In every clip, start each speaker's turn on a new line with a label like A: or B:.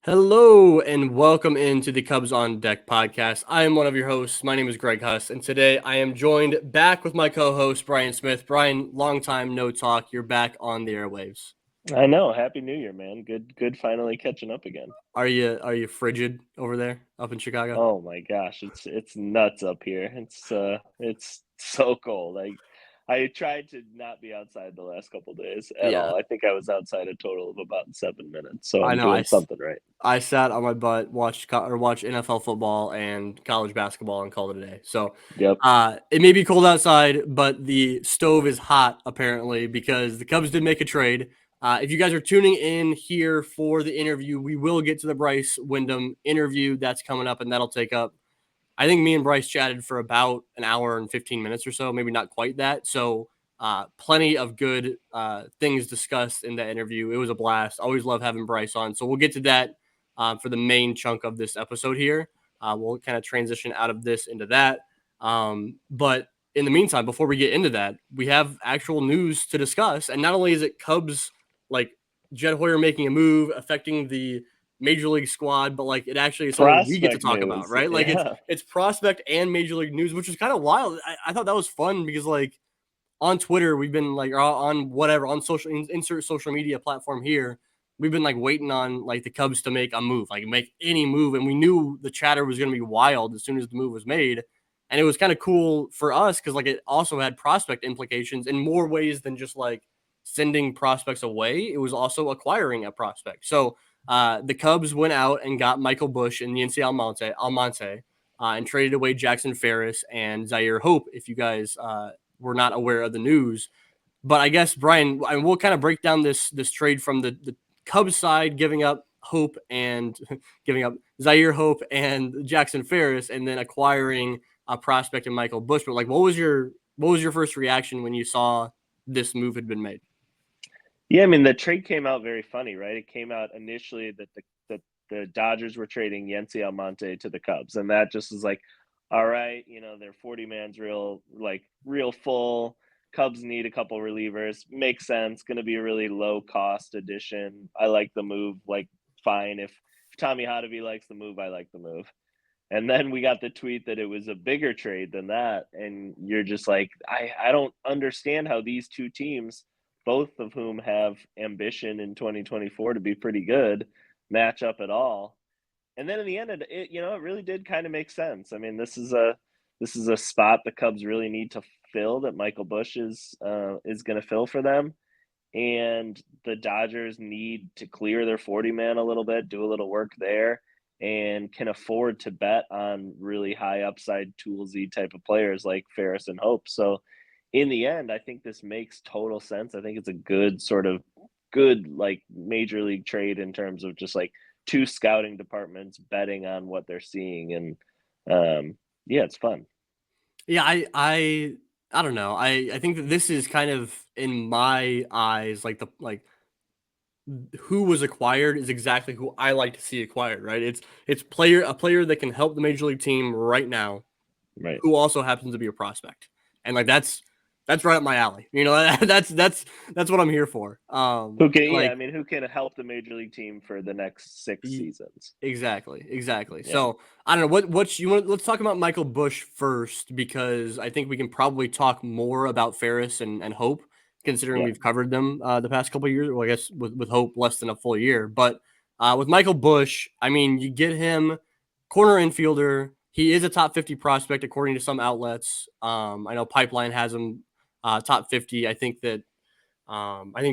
A: Hello and welcome into the Cubs on Deck podcast. I am one of your hosts. My name is Greg Huss, and today I am joined back with my co-host Bryan Smith. Bryan, long time no talk. You're back on the airwaves.
B: I know. Happy New Year, man. Good finally catching up again.
A: Are you frigid over there up in Chicago?
B: Oh my gosh, it's nuts up here. It's so cold. I tried to not be outside the last couple days at
A: Yeah,
B: all. I think I was outside a total of about 7 minutes, so
A: I
B: I'm
A: know.
B: doing something right.
A: I sat on my butt, watched NFL football and college basketball, and called it a day. So,
B: Yep.
A: it may be cold outside, but the stove is hot apparently because the Cubs did make a trade. If you guys are tuning in here for the interview, we will get to the Bryce Windham interview that's coming up, and that'll take up. I think me and Bryce chatted for about an hour and 15 minutes or so, maybe not quite that. So, plenty of good things discussed in that interview. It was a blast. Always love having Bryce on. So, we'll get to that for the main chunk of this episode here. We'll kind of transition out of this into that. But in the meantime, before we get into that, we have actual news to discuss. And not only is it Cubs, like Jed Hoyer making a move affecting the major league squad, but like it actually is something we get to
B: Prospect
A: talk about,
B: news.
A: right? Like it's
B: Yeah.
A: it's prospect and major league news, which is kind of wild. I thought that was fun because like on Twitter we've been like or on whatever on insert social media platform here. We've been like waiting on like the Cubs to make a move, like make any move, and we knew the chatter was going to be wild as soon as the move was made, and it was kind of cool for us because like it also had prospect implications in more ways than just like sending prospects away. It was also acquiring a prospect. So the Cubs went out and got Michael Busch and Yancy Almonte and traded away Jackson Ferris and Zyhir Hope. If you guys were not aware of the news, but I guess Bryan, we'll kind of break down this trade from the Cubs side, giving up Hope and giving up Zyhir Hope and Jackson Ferris, and then acquiring a prospect in Michael Busch. But like, what was your first reaction when you saw this move had been made?
B: Yeah, I mean the trade came out very funny, right? It came out initially that the Dodgers were trading Yency Almonte to the Cubs, and that just was like, all right, their 40 man's real full. Cubs need a couple relievers. Makes sense. Going to be a really low cost addition. I like the move. Like, fine. If Tommy Hotovy likes the move, I like the move. And then we got the tweet that it was a bigger trade than that. And you're just like, I don't understand how these two teams, both of whom have ambition in 2024 to be pretty good, match up at all. And then in the end, it really did kind of make sense. I mean, this is a spot the Cubs really need to fill that Michael Busch is going to fill for them. And the Dodgers need to clear their 40 man a little bit, do a little work there, and can afford to bet on really high upside toolsy type of players like Ferris and Hope. So in the end, I think this makes total sense. I think it's a good like major league trade in terms of just like two scouting departments betting on what they're seeing. And yeah, it's fun.
A: Yeah, I don't know. I think that this is kind of in my eyes like the like who was acquired is exactly who I like to see acquired, right? It's a player that can help the major league team right now,
B: Right.
A: who also happens to be a prospect, and like that's right up my alley. You know, that's what I'm here for.
B: Who can, yeah, I
A: Like
B: mean, who can help the major league team for the next six
A: y-
B: seasons?
A: exactly.
B: Yeah.
A: So I don't know what you want. Let's talk about Michael Busch first because I think we can probably talk more about Ferris and Hope, considering
B: Yeah.
A: we've covered them the past couple of years. Well, I guess with Hope less than a full year, but with Michael Busch, I mean, you get him corner infielder. He is a top 50 prospect according to some outlets. I know Pipeline has him top 50. I think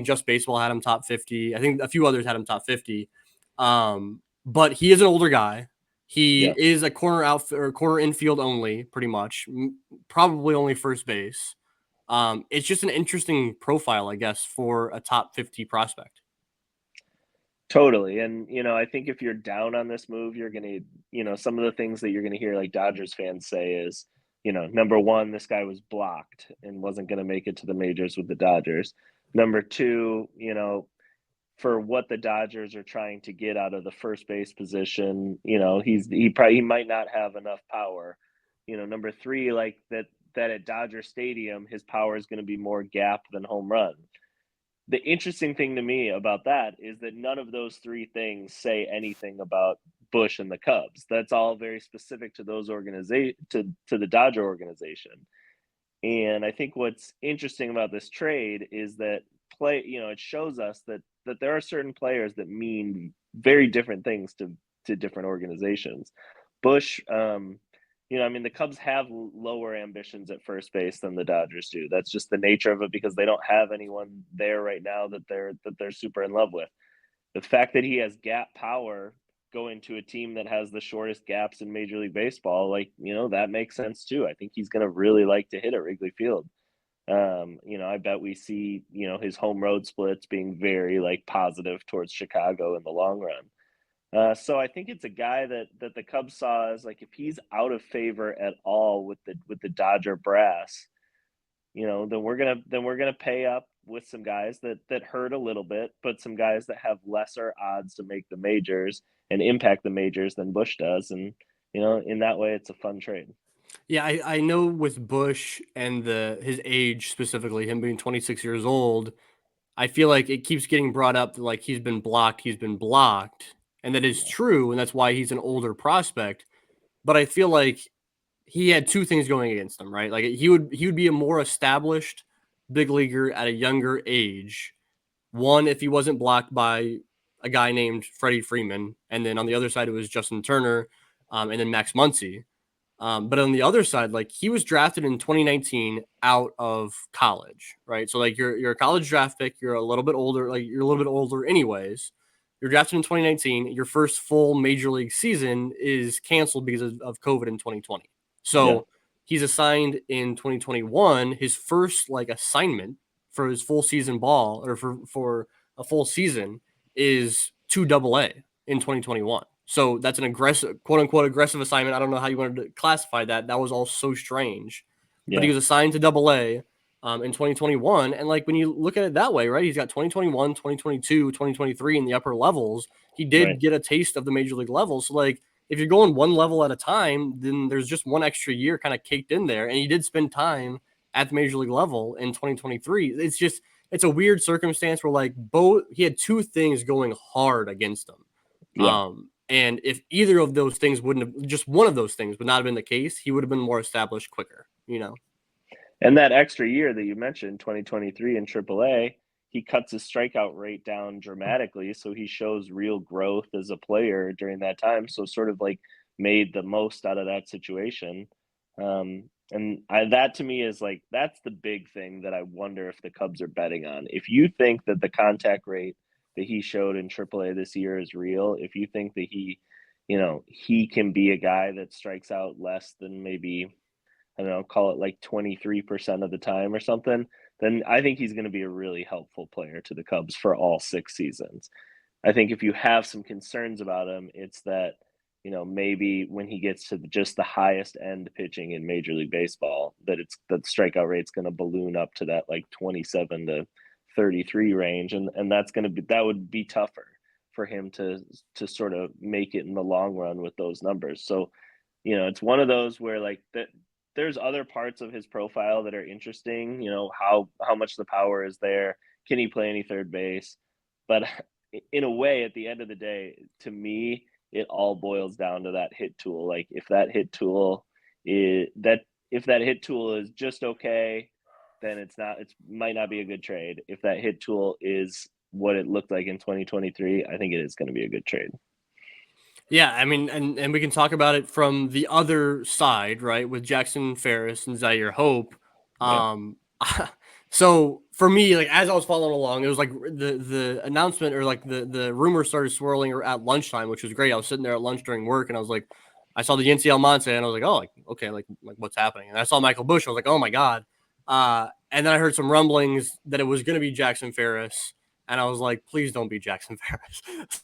A: Just Baseball had him top 50. I think a few others had him top 50. But he is an older guy. He
B: Yeah.
A: is a corner outfield or corner infield only, pretty much. Probably only first base. It's just an interesting profile, I guess, for a top 50 prospect.
B: Totally. And, I think if you're down on this move, you're going to, some of the things that you're going to hear like Dodgers fans say is, number one, this guy was blocked and wasn't going to make it to the majors with the Dodgers. Number two, for what the Dodgers are trying to get out of the first base position, he might not have enough power. Number three, like that at Dodger Stadium, his power is going to be more gap than home run. the interesting thing to me about that is that none of those three things say anything about Busch and the Cubs. That's all very specific to those to the Dodger organization. And I think what's interesting about this trade is that it shows us that there are certain players that mean very different things to different organizations. Busch, I mean, the Cubs have lower ambitions at first base than the Dodgers do. That's just the nature of it because they don't have anyone there right now that they're super in love with. The fact that he has gap power going to a team that has the shortest gaps in Major League Baseball, that makes sense too. I think he's going to really like to hit at Wrigley Field. I bet we see, his home road splits being very positive towards Chicago in the long run. So I think it's a guy that the Cubs saw as if he's out of favor at all with the Dodger brass, then we're gonna pay up with some guys that hurt a little bit, but some guys that have lesser odds to make the majors and impact the majors than Busch does, and in that way, it's a fun trade.
A: Yeah, I know with Busch and his age specifically, him being 26 years old, I feel like it keeps getting brought up that he's been blocked, and that is
B: Yeah,
A: true, and that's why he's an older prospect. But I feel like he had two things going against him, right? Like he would be a more established big leaguer at a younger age. One, if he wasn't blocked by a guy named Freddie Freeman, and then on the other side it was Justin Turner, and then Max Muncy. But on the other side, like he was drafted in 2019 out of college, right? So like you're a college draft pick, you're a little bit older, like you're a little bit older anyways. You're drafted in 2019. Your first full major league season is canceled because of COVID in 2020.
B: yeah,
A: So he's assigned in 2021. His first assignment for his full season ball or for a full season is to Double A in 2021. So that's an aggressive, quote unquote, aggressive assignment. I don't know how you wanted to classify that. That was all so strange. But he
B: yeah,
A: was assigned to Double A in 2021. And when you look at it that way, right, he's got 2021, 2022, 2023 in the upper levels. He did
B: right,
A: get a taste of the major league levels. So, if you're going one level at a time, then there's just one extra year kind of caked in there. And he did spend time at the major league level in 2023. It's a weird circumstance where both he had two things going hard against him.
B: yeah.
A: And if either of those things wouldn't have, just one of those things would not have been the case, he would have been more established quicker.
B: And that extra year that you mentioned, 2023 in AAA, he cuts his strikeout rate down dramatically. So he shows real growth as a player during that time. So sort of made the most out of that situation. That to me is that's the big thing that I wonder if the Cubs are betting on. If you think that the contact rate that he showed in AAA this year is real, if you think that he can be a guy that strikes out less than maybe, I don't know, call it 23% of the time or something, then I think he's going to be a really helpful player to the Cubs for all 6 seasons. I think if you have some concerns about him, it's that, maybe when he gets to just the highest end pitching in Major League Baseball, that the strikeout rate's going to balloon up to that 27 to 33 range. And that would be tougher for him to sort of make it in the long run with those numbers. So, it's one of those where there's other parts of his profile that are interesting. How much the power is there? Can he play any third base? But in a way, at the end of the day, to me, it all boils down to that hit tool. If that hit tool is just okay, then it might not be a good trade. If that hit tool is what it looked like in 2023, I think it is going to be a good trade.
A: Yeah, I mean, and we can talk about it from the other side, right, with Jackson Ferris and Zyhir Hope.
B: Yeah.
A: Um, so for me, as I was following along, it was the announcement or the rumor started swirling at lunchtime, which was great. I was sitting there at lunch during work, and I was like, I saw the NC Almonte, and I was like, oh, okay, what's happening? And I saw Michael Busch, I was like, oh my god. And then I heard some rumblings that it was going to be Jackson Ferris, and I was like, please don't be Jackson Ferris.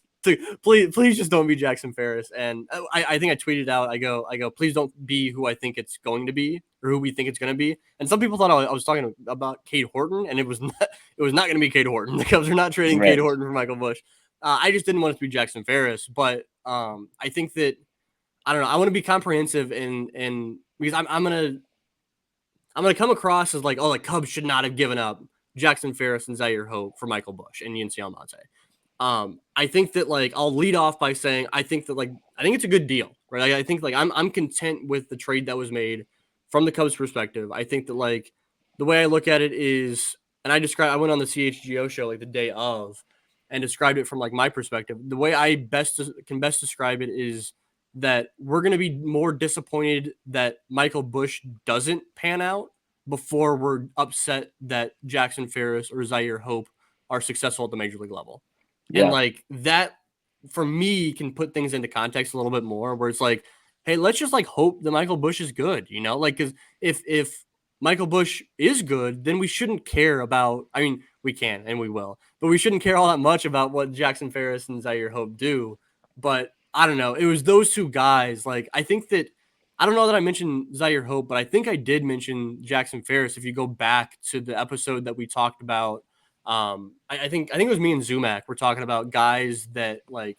A: Please just don't be Jackson Ferris. And I think I tweeted out, I go, please don't be who I think it's going to be or who we think it's going to be. And some people thought I was talking about Cade Horton, and it was not going to be Cade Horton. The Cubs are not trading Cade
B: Right.
A: Horton for Michael Busch. I just didn't want it to be Jackson Ferris, but I think that I don't know. I want to be comprehensive in because I'm gonna come across as the Cubs should not have given up Jackson Ferris and Zyhir Hope for Michael Busch and Yency Almonte. I think that like I'll lead off by saying I think it's a good deal, right? I think like I'm content with the trade that was made from the Cubs' perspective. I think that like the way I look at it is, and I went on the CHGO show like the day of, and described it from like my perspective. The way I can best describe it is that we're going to be more disappointed that Michael Busch doesn't pan out before we're upset that Jackson Ferris or Zyhir Hope are successful at the major league level.
B: Yeah.
A: And like that for me can put things into context a little bit more where it's like, hey, let's just like hope that Michael Busch is good, you know? Like, cause if Michael Busch is good, then we shouldn't care about, I mean, we can and we will, but we shouldn't care all that much about what Jackson Ferris and Zyhir Hope do. But I don't know. It was those two guys. Like, I think that I don't know that I mentioned Zyhir Hope, but I think I did mention Jackson Ferris. If you go back to the episode that we talked about, I think it was me and Zumac. We're talking about guys that like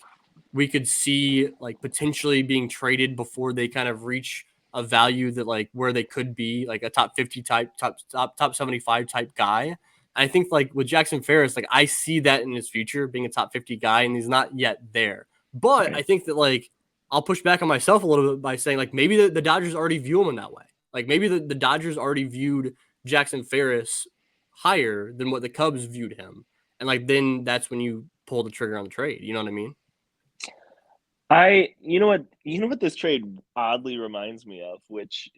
A: we could see like potentially being traded before they kind of reach a value that like where they could be like a top 50 type, top 75 type guy. I think like with Jackson Ferris, like I see that in his future being a top 50 guy, and he's not yet there. But I think that like I'll push back on myself a little bit by saying like maybe the Dodgers already view him in that way. Like maybe the Dodgers already viewed Jackson Ferris higher than what the Cubs viewed him. And like then that's when you pull the trigger on the trade. You know what I mean?
B: You know what this trade oddly reminds me of, which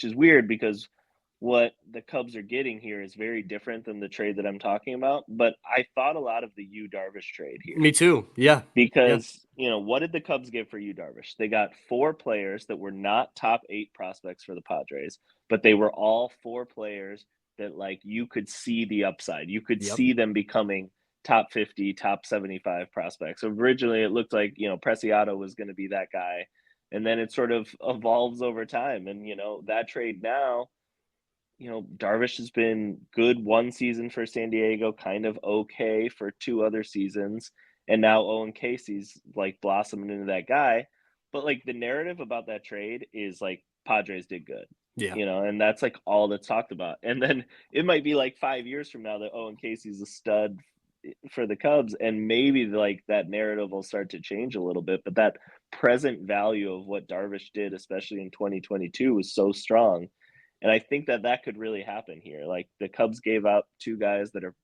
B: is weird because what the Cubs are getting here is very different than the trade that I'm talking about. But I thought a lot of the Yu Darvish trade here.
A: Me too. Yeah.
B: Because, what did the Cubs get for Yu Darvish? They got 4 players that were not top 8 prospects for the Padres, but they were all 4 players that like you could see the upside. You could see them becoming top 50, top 75 prospects. Originally, it looked like, Preciado was going to be that guy. And then it sort of evolves over time. And, that trade now, Darvish has been good one season for San Diego, kind of okay for 2 other seasons. And now Owen Casey's like blossoming into that guy. But like the narrative about that trade is like Padres did good.
A: Yeah.
B: And that's like all that's talked about. And then it might be like 5 years from now that Owen Casey's a stud for the Cubs, and maybe like that narrative will start to change a little bit. But that present value of what Darvish did, especially in 2022, was so strong. And I think that could really happen here. Like the Cubs gave up 2 guys that are,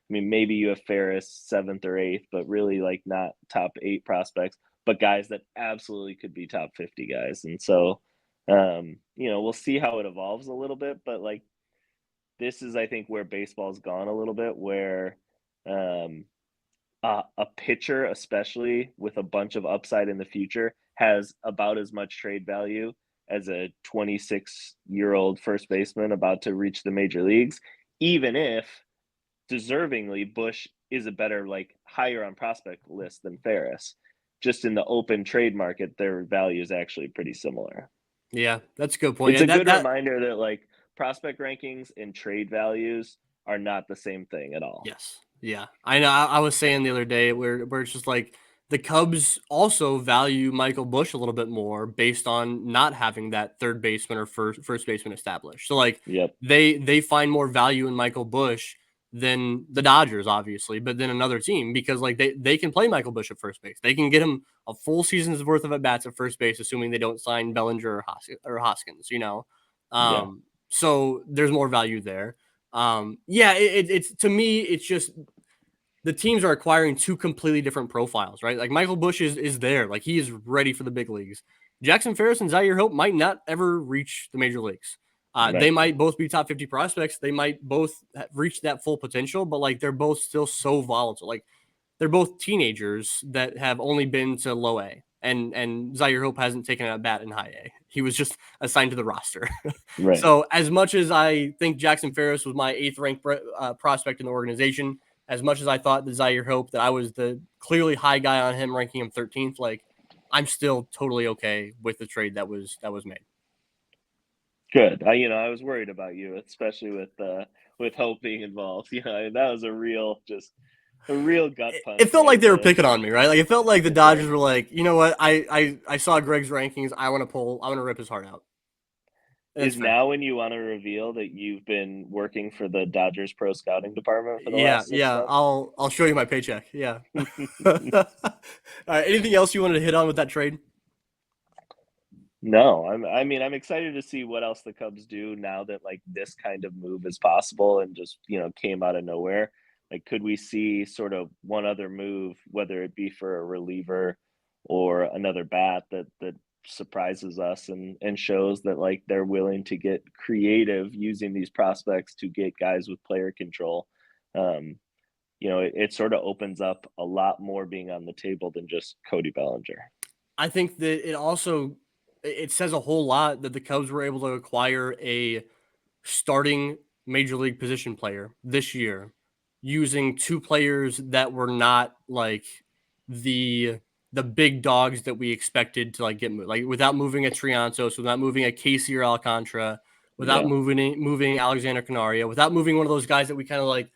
B: maybe you have Ferris 7th or 8th, but really like not top 8 prospects, but guys that absolutely could be top 50 guys. And so, we'll see how it evolves a little bit, but like this is, I think, where baseball's gone a little bit, where a pitcher, especially with a bunch of upside in the future, has about as much trade value as a 26-year-old first baseman about to reach the major leagues, even if deservingly Busch is a better, like higher on prospect list than Ferris. Just in the open trade market, their value is actually pretty similar.
A: Yeah, that's a good point.
B: It's a good reminder that like prospect rankings and trade values are not the same thing at all.
A: Yes. Yeah. I know. I was saying the other day where it's just like the Cubs also value Michael Busch a little bit more based on not having that third baseman or first baseman established. So like they find more value in Michael Busch than the Dodgers, obviously, but then another team, because like they can play Michael Busch at first base. They can get him a full season's worth of at bats at first base, assuming they don't sign Bellinger or Hoskins, So there's more value there. It's to me, it's just the teams are acquiring 2 completely different profiles, right? Like Michael Busch is there, like he is ready for the big leagues. Jackson Ferris and Zyhir Hope might not ever reach the major leagues. They might both be top 50 prospects. They might both reach that full potential, but like they're both still so volatile. Like they're both teenagers that have only been to low A, and Zyhir Hope hasn't taken a bat in high A. He was just assigned to the roster.
B: Right.
A: So as much as I think Jackson Ferris was my 8th ranked prospect in the organization, as much as I thought that Zyhir Hope that I was the clearly high guy on him, ranking him 13th, like I'm still totally okay with the trade that was made.
B: Good. I was worried about you, especially with Hope being involved. That was a real gut punch.
A: It felt like they were picking on me, right? Like it felt like the Dodgers were like, you know what? I saw Greg's rankings. I want to rip his heart out. That's
B: Is
A: fair.
B: now when you want to reveal that you've been working for the Dodgers pro scouting department for the
A: Yeah,
B: last 6
A: yeah.
B: months?
A: I'll show you my paycheck. Yeah. All right. Anything else you wanted to hit on with that trade?
B: No, I'm excited to see what else the Cubs do now that like this kind of move is possible and just, came out of nowhere. Like could we see sort of one other move, whether it be for a reliever or another bat that surprises us and shows that like they're willing to get creative using these prospects to get guys with player control. Um, it sort of opens up a lot more being on the table than just Cody Bellinger.
A: I think that it says a whole lot that the Cubs were able to acquire a starting major league position player this year using two players that were not like the the big dogs that we expected to like get moved. Like without moving a Triantos, without moving a Casey or Alcantara, without
B: Yeah.
A: moving Alexander Canario, without moving one of those guys that we kind of like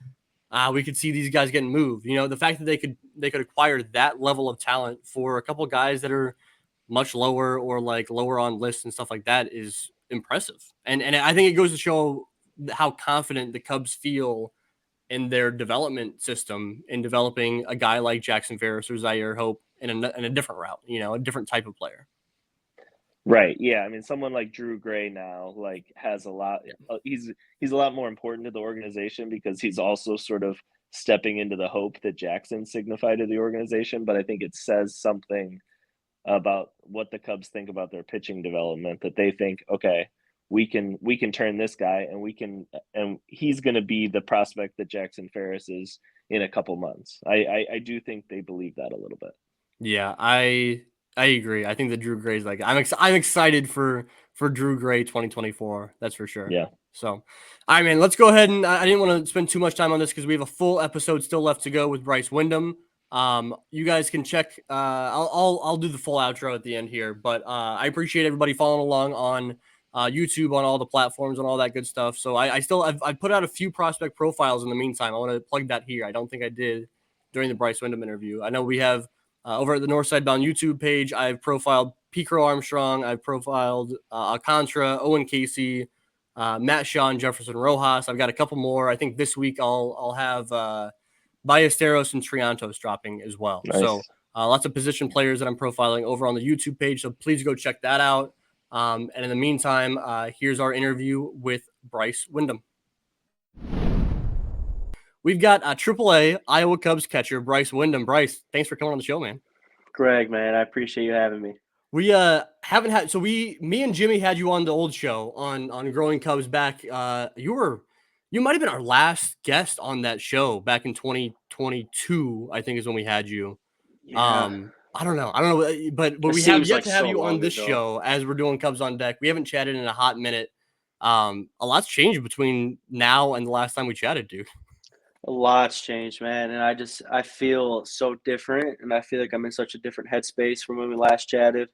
A: we could see these guys getting moved. The fact that they could acquire that level of talent for a couple guys that are much lower or like lower on lists and stuff like that is impressive. And I think it goes to show how confident the Cubs feel in their development system in developing a guy like Jackson Ferris or Zyhir Hope in a different route, a different type of player.
B: Right. Yeah. I mean, someone like Drew Gray now, like, has a lot. He's a lot more important to the organization because he's also sort of stepping into the hope that Jackson signified to the organization. But I think it says something about what the Cubs think about their pitching development, that they think, okay, we can turn this guy and he's going to be the prospect that Jackson Ferris is in a couple months. I do think they believe that a little bit.
A: Yeah, I agree. I think that Drew Gray's like I'm excited for Drew Gray 2024. That's for sure.
B: Yeah.
A: So, all right, man. Let's go ahead and I didn't want to spend too much time on this because we have a full episode still left to go with Bryce Windham. You guys can check. I'll do the full outro at the end here, but I appreciate everybody following along on YouTube, on all the platforms, and all that good stuff. So I've put out a few prospect profiles in the meantime. I want to plug that here. I don't think I did during the Bryce Windham interview. I know we have. Over at the North Side Bound YouTube page, I've profiled Picro Armstrong, I've profiled Alcantara, Owen Casey, Matt Shaw, and Jefferson Rojas. I've got a couple more. I think this week I'll have Ballesteros and Triantos dropping as well. So
B: Nice.
A: lots of position players that I'm profiling over on the YouTube page. So please go check that out. And in the meantime, here's our interview with Bryce Windham. We've got AAA Iowa Cubs catcher Bryce Windham. Bryce, thanks for coming on the show, man.
C: Greg, man, I appreciate you having me.
A: We haven't had me and Jimmy had you on the old show on Growing Cubs back. You might have been our last guest on that show back in 2022, I think is when we had you.
C: Yeah.
A: I don't know, but we have
C: seems
A: yet
C: like
A: to have
C: so
A: you on
C: long
A: this
C: ago.
A: show as we're doing Cubs on Deck. We haven't chatted in a hot minute. A lot's changed between now and the last time we chatted, dude.
C: A lot's changed, man, and I feel so different, and I feel like I'm in such a different headspace from when we last chatted.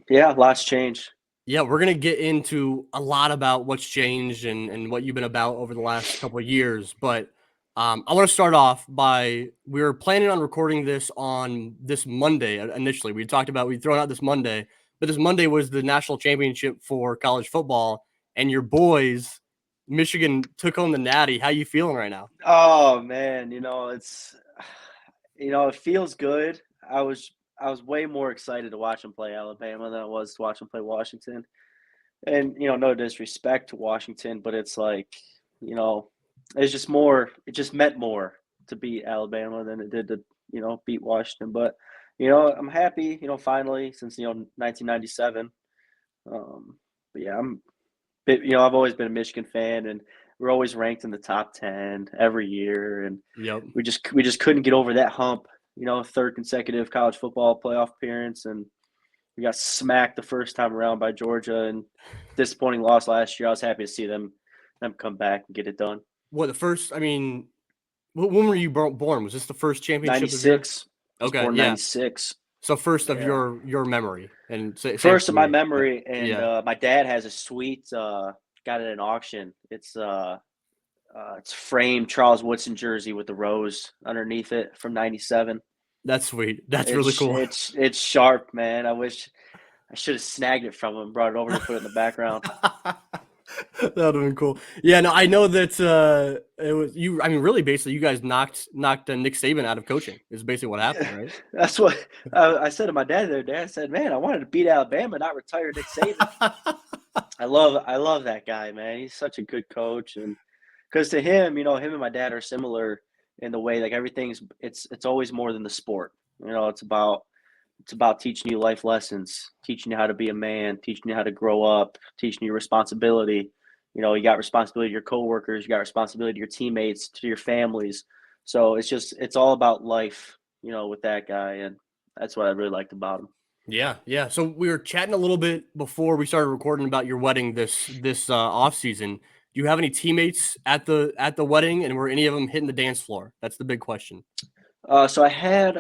C: Yeah, lots changed.
A: Yeah, we're gonna get into a lot about what's changed and what you've been about over the last couple of years. But I want to start off by we were planning on recording this on this Monday initially. We talked about we'd thrown out this Monday, but this Monday was the national championship for college football, and your boys, Michigan, took home the Natty. How you feeling right now?
C: Oh man, it feels good. I was way more excited to watch them play Alabama than I was to watch them play Washington. And no disrespect to Washington, but it's like, it's just more. It just meant more to beat Alabama than it did to beat Washington. But I'm happy. Finally since 1997. But yeah, I've always been a Michigan fan, and we're always ranked in the top 10 every year, and
A: Yep.
C: we just couldn't get over that hump. Third consecutive college football playoff appearance, and we got smacked the first time around by Georgia, and disappointing loss last year. I was happy to see them come back and get it done.
A: What the first? I mean, when were you born? Was this the first championship of your?
C: 96. I was
A: Okay,
C: born
A: yeah.
C: 96.
A: So first of
C: Yeah.
A: your memory, and same
C: First
A: for
C: of my
A: me.
C: memory, and
A: Yeah.
C: my dad has a sweet, got it at an auction. It's framed Charles Woodson jersey with the rose underneath it from '97.
A: That's sweet. That's really cool.
C: It's sharp, man. I wish I should have snagged it from him, brought it over to put it in the background.
A: That would have been cool. Yeah, no, I know that it was you. I mean, really, basically, you guys knocked Nick Saban out of coaching. Is basically what happened, right?
C: That's what I said to my dad the other day. I said, "Man, I wanted to beat Alabama, not retire Nick Saban." I love that guy, man. He's such a good coach, and because to him, him and my dad are similar in the way like everything's it's always more than the sport. It's about teaching you life lessons, teaching you how to be a man, teaching you how to grow up, teaching you responsibility. You got responsibility to your coworkers, you got responsibility to your teammates, to your families. So it's all about life, with that guy, and that's what I really liked about him.
A: Yeah. So we were chatting a little bit before we started recording about your wedding this off season. Do you have any teammates at the wedding, and were any of them hitting the dance floor? That's the big question.
C: So I had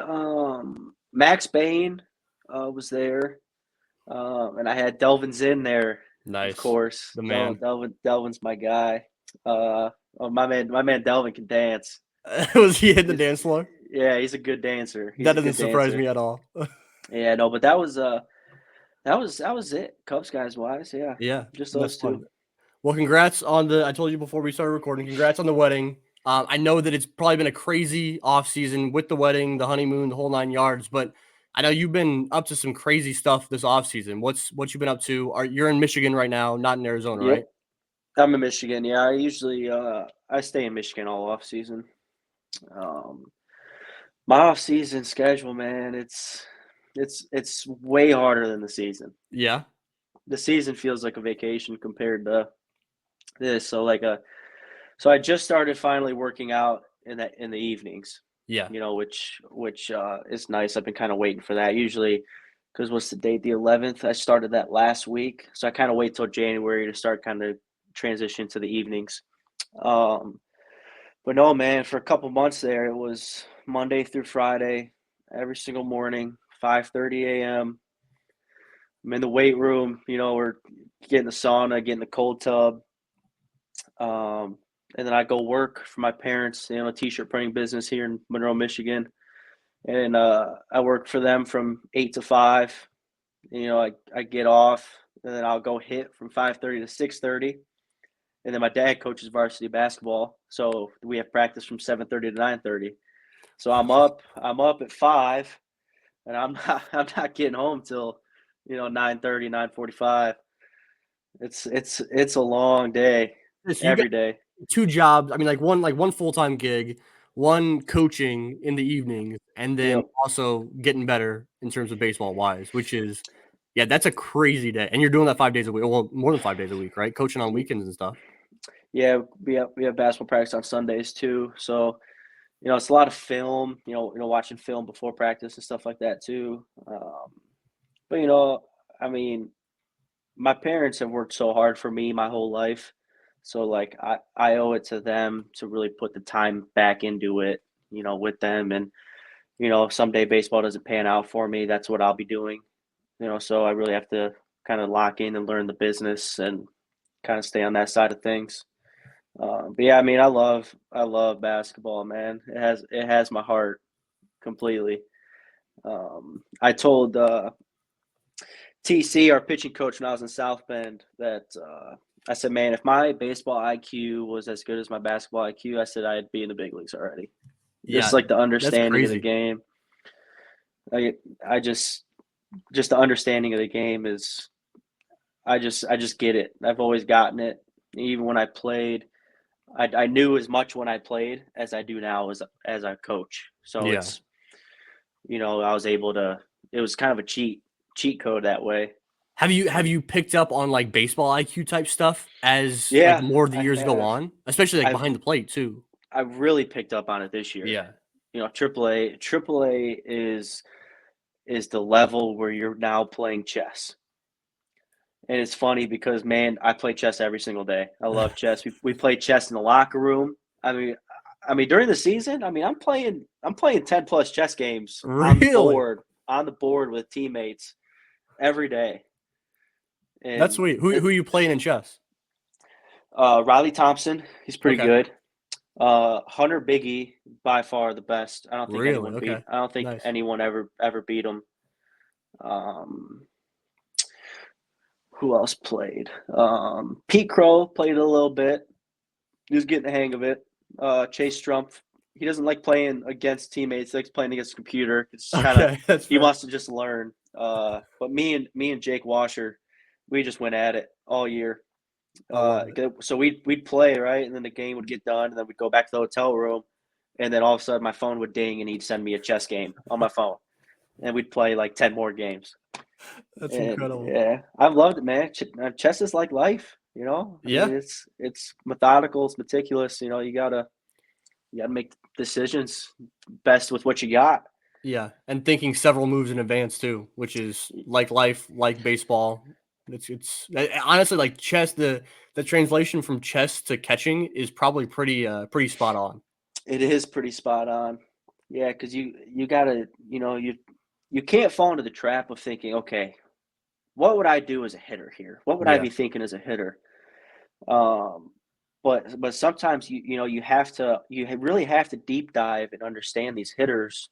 C: Max Bain was there, and I had Delvin Zinn there.
A: Nice,
C: Of course.
A: the man.
C: Delvin's my guy. My man Delvin can dance.
A: Was he hitting the dance floor?
C: Yeah, he's a good dancer.
A: That doesn't surprise me at all.
C: Yeah, no, but that was it. Cubs guys wise, yeah.
A: Yeah,
C: Just those two.
A: Fun. Well, congrats on I told you before we started recording, congrats on the wedding. I know that it's probably been a crazy off season with the wedding, the honeymoon, the whole 9 yards, but I know you've been up to some crazy stuff this off season. What you been up to? You're in Michigan right now, not in Arizona,
C: Yep.
A: right?
C: I'm in Michigan. Yeah, I usually I stay in Michigan all off season. My off season schedule, man, it's way harder than the season.
A: Yeah.
C: The season feels like a vacation compared to this. So so I just started finally working out in the evenings.
A: Yeah.
C: Which is nice. I've been kind of waiting for that. Usually, because what's the date? The 11th. I started that last week, so I kind of wait till January to start kind of transition to the evenings. But no, man, for a couple months there, it was Monday through Friday, every single morning, 5:30 a.m. I'm in the weight room. We're getting the sauna, getting the cold tub. And then I go work for my parents, a t-shirt printing business here in Monroe, Michigan. And I work for them from 8 to 5. I get off, and then I'll go hit from 5:30 to 6:30. And then my dad coaches varsity basketball, so we have practice from 7:30 to 9:30. So I'm up at 5, and I'm not getting home till 9:30, 9:45. It's a long day every day.
A: 2 jobs. I mean, like one full-time gig, one coaching in the evenings, and then also getting better in terms of baseball wise, which is, yeah, that's a crazy day. And you're doing that 5 days a week. Well, more than 5 days a week, right? Coaching on weekends and stuff.
C: Yeah, we have basketball practice on Sundays too. So, it's a lot of film, watching film before practice and stuff like that too. But I mean, my parents have worked so hard for me my whole life. So like I owe it to them to really put the time back into it, with them. And, if someday baseball doesn't pan out for me, that's what I'll be doing. So I really have to kind of lock in and learn the business and kind of stay on that side of things. But yeah, I mean, I love basketball, man. It has my heart completely. I told TC, our pitching coach, when I was in South Bend, that I said, man, if my baseball IQ was as good as my basketball IQ, I said I'd be in the big leagues already. Just like the understanding of the game. I just the understanding of the game is, I just get it. I've always gotten it. Even when I played, I knew as much when I played as I do now as a coach. So it's, I was able to. It was kind of a cheat code that way.
A: Have you picked up on like baseball IQ type stuff as like more of the years go on, especially like behind the plate too?
C: I've really picked up on it this year.
A: Yeah.
C: AAA is the level where you're now playing chess. And it's funny because, man, I play chess every single day. I love chess. We play chess in the locker room. I mean, during the season, I'm playing 10+ chess games
A: really?
C: on the board with teammates every day. And
A: that's sweet. Who are you playing in chess?
C: Riley Thompson, he's pretty good. Hunter Biggie, by far the best. I don't think anyone ever beat him. Who else played? Pete Crow played a little bit. He was getting the hang of it. Chase Strumpf, he doesn't like playing against teammates. He likes playing against the computer. It's kind of
A: Okay, that's
C: he
A: fair.
C: wants to just learn. But me and Jake Washer, we just went at it all year. So we'd play, right, and then the game would get done, and then we'd go back to the hotel room, and then all of a sudden my phone would ding, and he'd send me a chess game on my phone, and we'd play like 10 more games.
A: That's
C: And
A: incredible.
C: yeah, I've loved it, man. Chess is like life, you know. I
A: Yeah.
C: mean, it's methodical, it's meticulous. You know, you gotta make decisions best with what you got.
A: Yeah, and thinking several moves in advance too, which is like life, like baseball. It's honestly like chess. The translation from chess to catching is probably pretty spot on.
C: It is pretty spot on. Yeah, because you gotta, you can't fall into the trap of thinking, okay, what would I do as a hitter here? What would I
A: Yeah,
C: be thinking as a hitter? Um, but sometimes you really have to deep dive and understand these hitters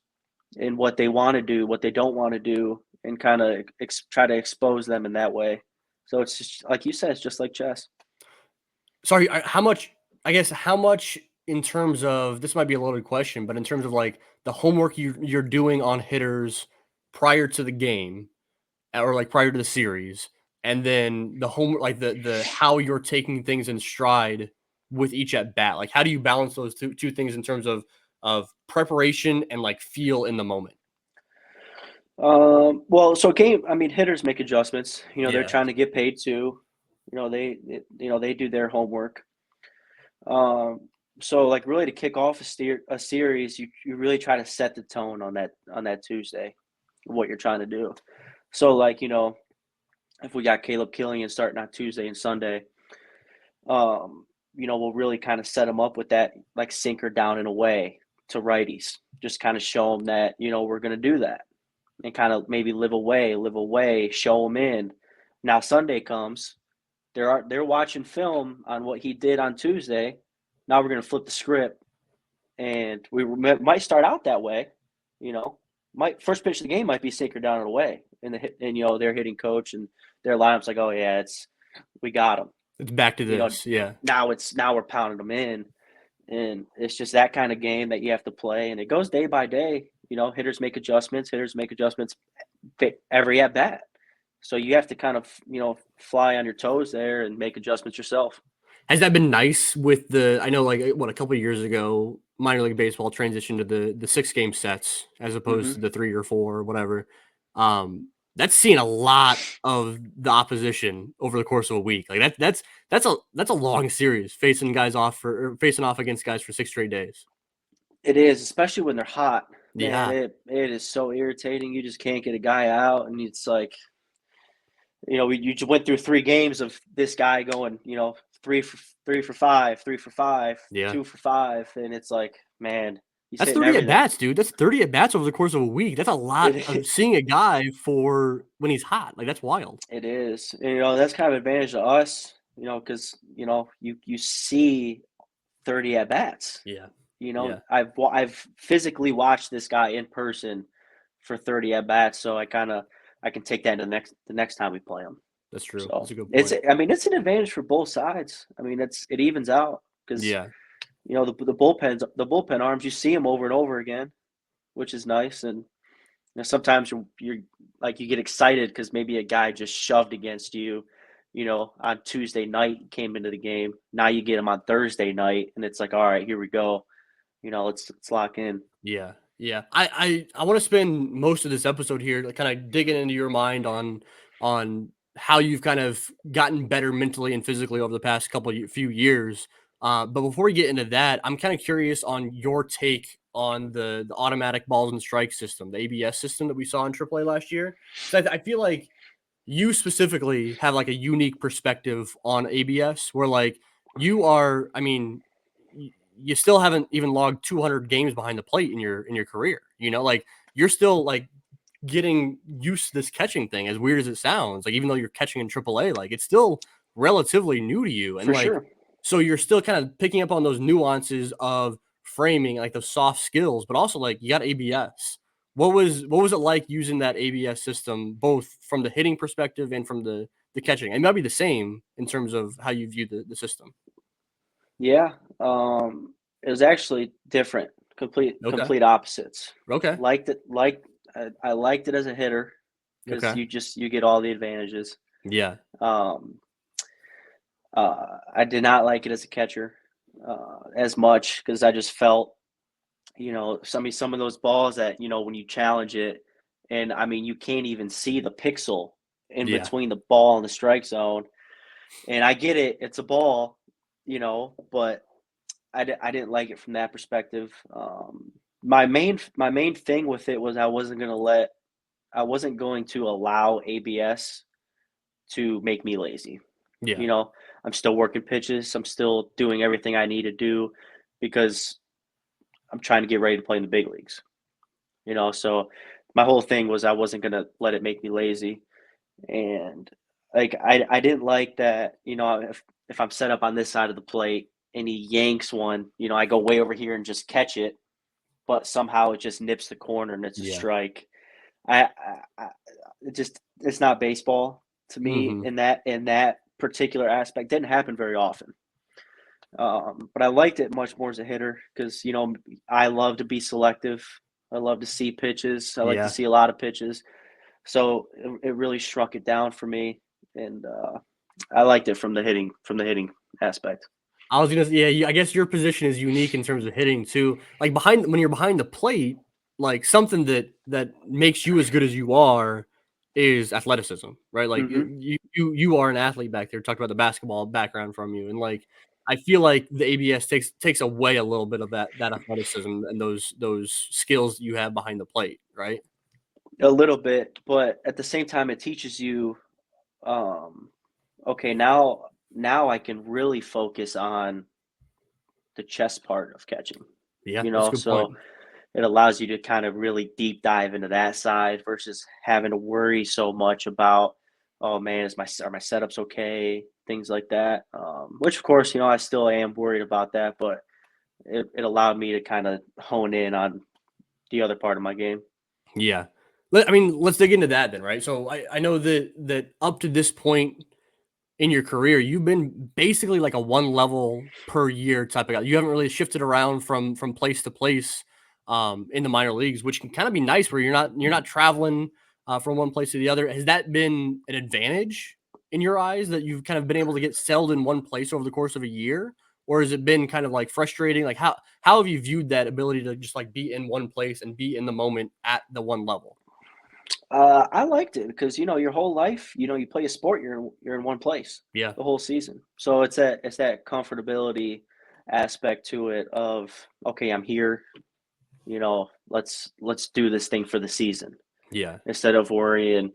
C: and what they want to do, what they don't want to do, and kind of try to expose them in that way. So it's just like you said, it's just like chess.
A: sorry. How much? I guess how much in terms of this might be a loaded question, but in terms of like the homework you're doing on hitters prior to the game or like prior to the series, and then the home like the how you're taking things in stride with each at bat. Like how do you balance those two things in terms of preparation and like feel in the moment?
C: Well, so hitters make adjustments. They're
A: Yeah.
C: trying to get paid too. They do their homework. Um, so like really to kick off a series, you really try to set the tone on that Tuesday, what you're trying to do. So like, if we got Caleb Killian starting on Tuesday and Sunday, we'll really kind of set them up with that like sinker down and away to righties. Just kind of show them that, we're going to do that and kind of maybe live away, show them in. Now Sunday comes, they're watching film on what he did on Tuesday. Now we're going to flip the script, and we might start out that way. Might first pitch of the game might be sinker down and away, and their hitting coach and their lineup's like, oh yeah, we got him.
A: It's back to this. Yeah.
C: Now we're pounding them in, and it's just that kind of game that you have to play, and it goes day by day. Hitters make adjustments every at bat. So you have to kind of, fly on your toes there and make adjustments yourself.
A: Has that been nice with I know like a couple of years ago, minor league baseball transitioned to the 6 game sets as opposed to the 3 or 4 or whatever. That's seen a lot of the opposition over the course of a week. Like that's a long series facing off against guys for 6 straight days.
C: It is, especially when they're hot. Man,
A: Yeah.
C: it is so irritating. You just can't get a guy out, and it's like, you just went through 3 games of this guy going, 3 for 5, 3 for 5,
A: Yeah.
C: 2 for 5, and it's like, man, he's
A: That's
C: hitting
A: 30 at
C: everything.
A: bats, dude. That's 30 at bats over the course of a week. That's a lot of seeing a guy for when he's hot. Like that's wild.
C: It is. And, that's kind of advantage to us, because, you see 30 at bats.
A: Yeah.
C: Yeah. I've physically watched this guy in person for 30 at bats, so I can take that to the next time we play him.
A: That's true.
C: So
A: That's a good point.
C: it's an advantage for both sides. I mean, it evens out because
A: Yeah.
C: the bullpen arms, you see them over and over again, which is nice. And sometimes you're like you get excited because maybe a guy just shoved against you, on Tuesday night, came into the game. Now you get him on Thursday night, and it's like, all right, here we go. Let's lock in.
A: Yeah. Yeah. I want to spend most of this episode here kind of digging into your mind on how you've kind of gotten better mentally and physically over the past few years. But before we get into that, I'm kind of curious on your take on the automatic balls and strikes system, the ABS system that we saw in AAA last year. So I feel like you specifically have like a unique perspective on ABS where like you are, I mean, you still haven't even logged 200 games behind the plate in your career. Like you're still like getting used to this catching thing, as weird as it sounds. Like even though you're catching in AAA, like it's still relatively new to you, and
C: For
A: like
C: sure.
A: so you're still kind of picking up on those nuances of framing, like those soft skills, but also like you got ABS. What was it like using that ABS system, both from the hitting perspective and from the the catching? It might be the same in terms of how you view the system.
C: Yeah, it was actually different,
A: Okay.
C: complete opposites.
A: Okay.
C: Liked it, I liked it as a hitter because
A: Okay.
C: you get all the advantages.
A: Yeah.
C: Um, I did not like it as a catcher as much because I just felt, some of those balls that when you challenge it, and I mean you can't even see the pixel in
A: Yeah.
C: between the ball and the strike zone. And I get it, it's a ball, but I didn't like it from that perspective. My main thing with it was I wasn't going to allow ABS to make me lazy.
A: Yeah.
C: I'm still working pitches. I'm still doing everything I need to do because I'm trying to get ready to play in the big leagues. So my whole thing was I wasn't gonna let it make me lazy. And like I didn't like that, if I'm set up on this side of the plate and he yanks one, I go way over here and just catch it, but somehow it just nips the corner and it's a
A: Yeah.
C: strike. I it's not baseball to me
A: Mm-hmm.
C: in that particular aspect. Didn't happen very often. But I liked it much more as a hitter because I love to be selective. I love to see pitches. I like to
A: Yeah.
C: see a lot of pitches. So it really struck it down for me, and I liked it from the hitting aspect.
A: I was gonna, yeah. I guess your position is unique in terms of hitting too. Like when you're behind the plate, like something that makes you as good as you are is athleticism, right? Like
C: Hmm.
A: you are an athlete back there. Talked about the basketball background from you, and like I feel like the ABS takes away a little bit of that athleticism and those skills that you have behind the plate, right?
C: A little bit, but at the same time, it teaches you. Um, okay, now I can really focus on the chest part of catching.
A: Yeah, that's a good point.
C: So it allows you to kind of really deep dive into that side versus having to worry so much about, oh man, are my setups okay, things like that. Which of course, I still am worried about that, but it allowed me to kind of hone in on the other part of my game.
A: Yeah. I mean, let's dig into that then, right? So I know that up to this point in your career, you've been basically like a one level per year type of guy. You haven't really shifted around from place to place in the minor leagues, which can kind of be nice where you're not traveling from one place to the other. Has that been an advantage in your eyes that you've kind of been able to get settled in one place over the course of a year? Or has it been kind of like frustrating? Like how have you viewed that ability to just like be in one place and be in the moment at the one level?
C: I liked it because your whole life, you play a sport, you're in one place
A: Yeah.
C: the whole season. So it's that comfortability aspect to it of, okay, I'm here. Let's do this thing for the season
A: Yeah.
C: instead of worrying,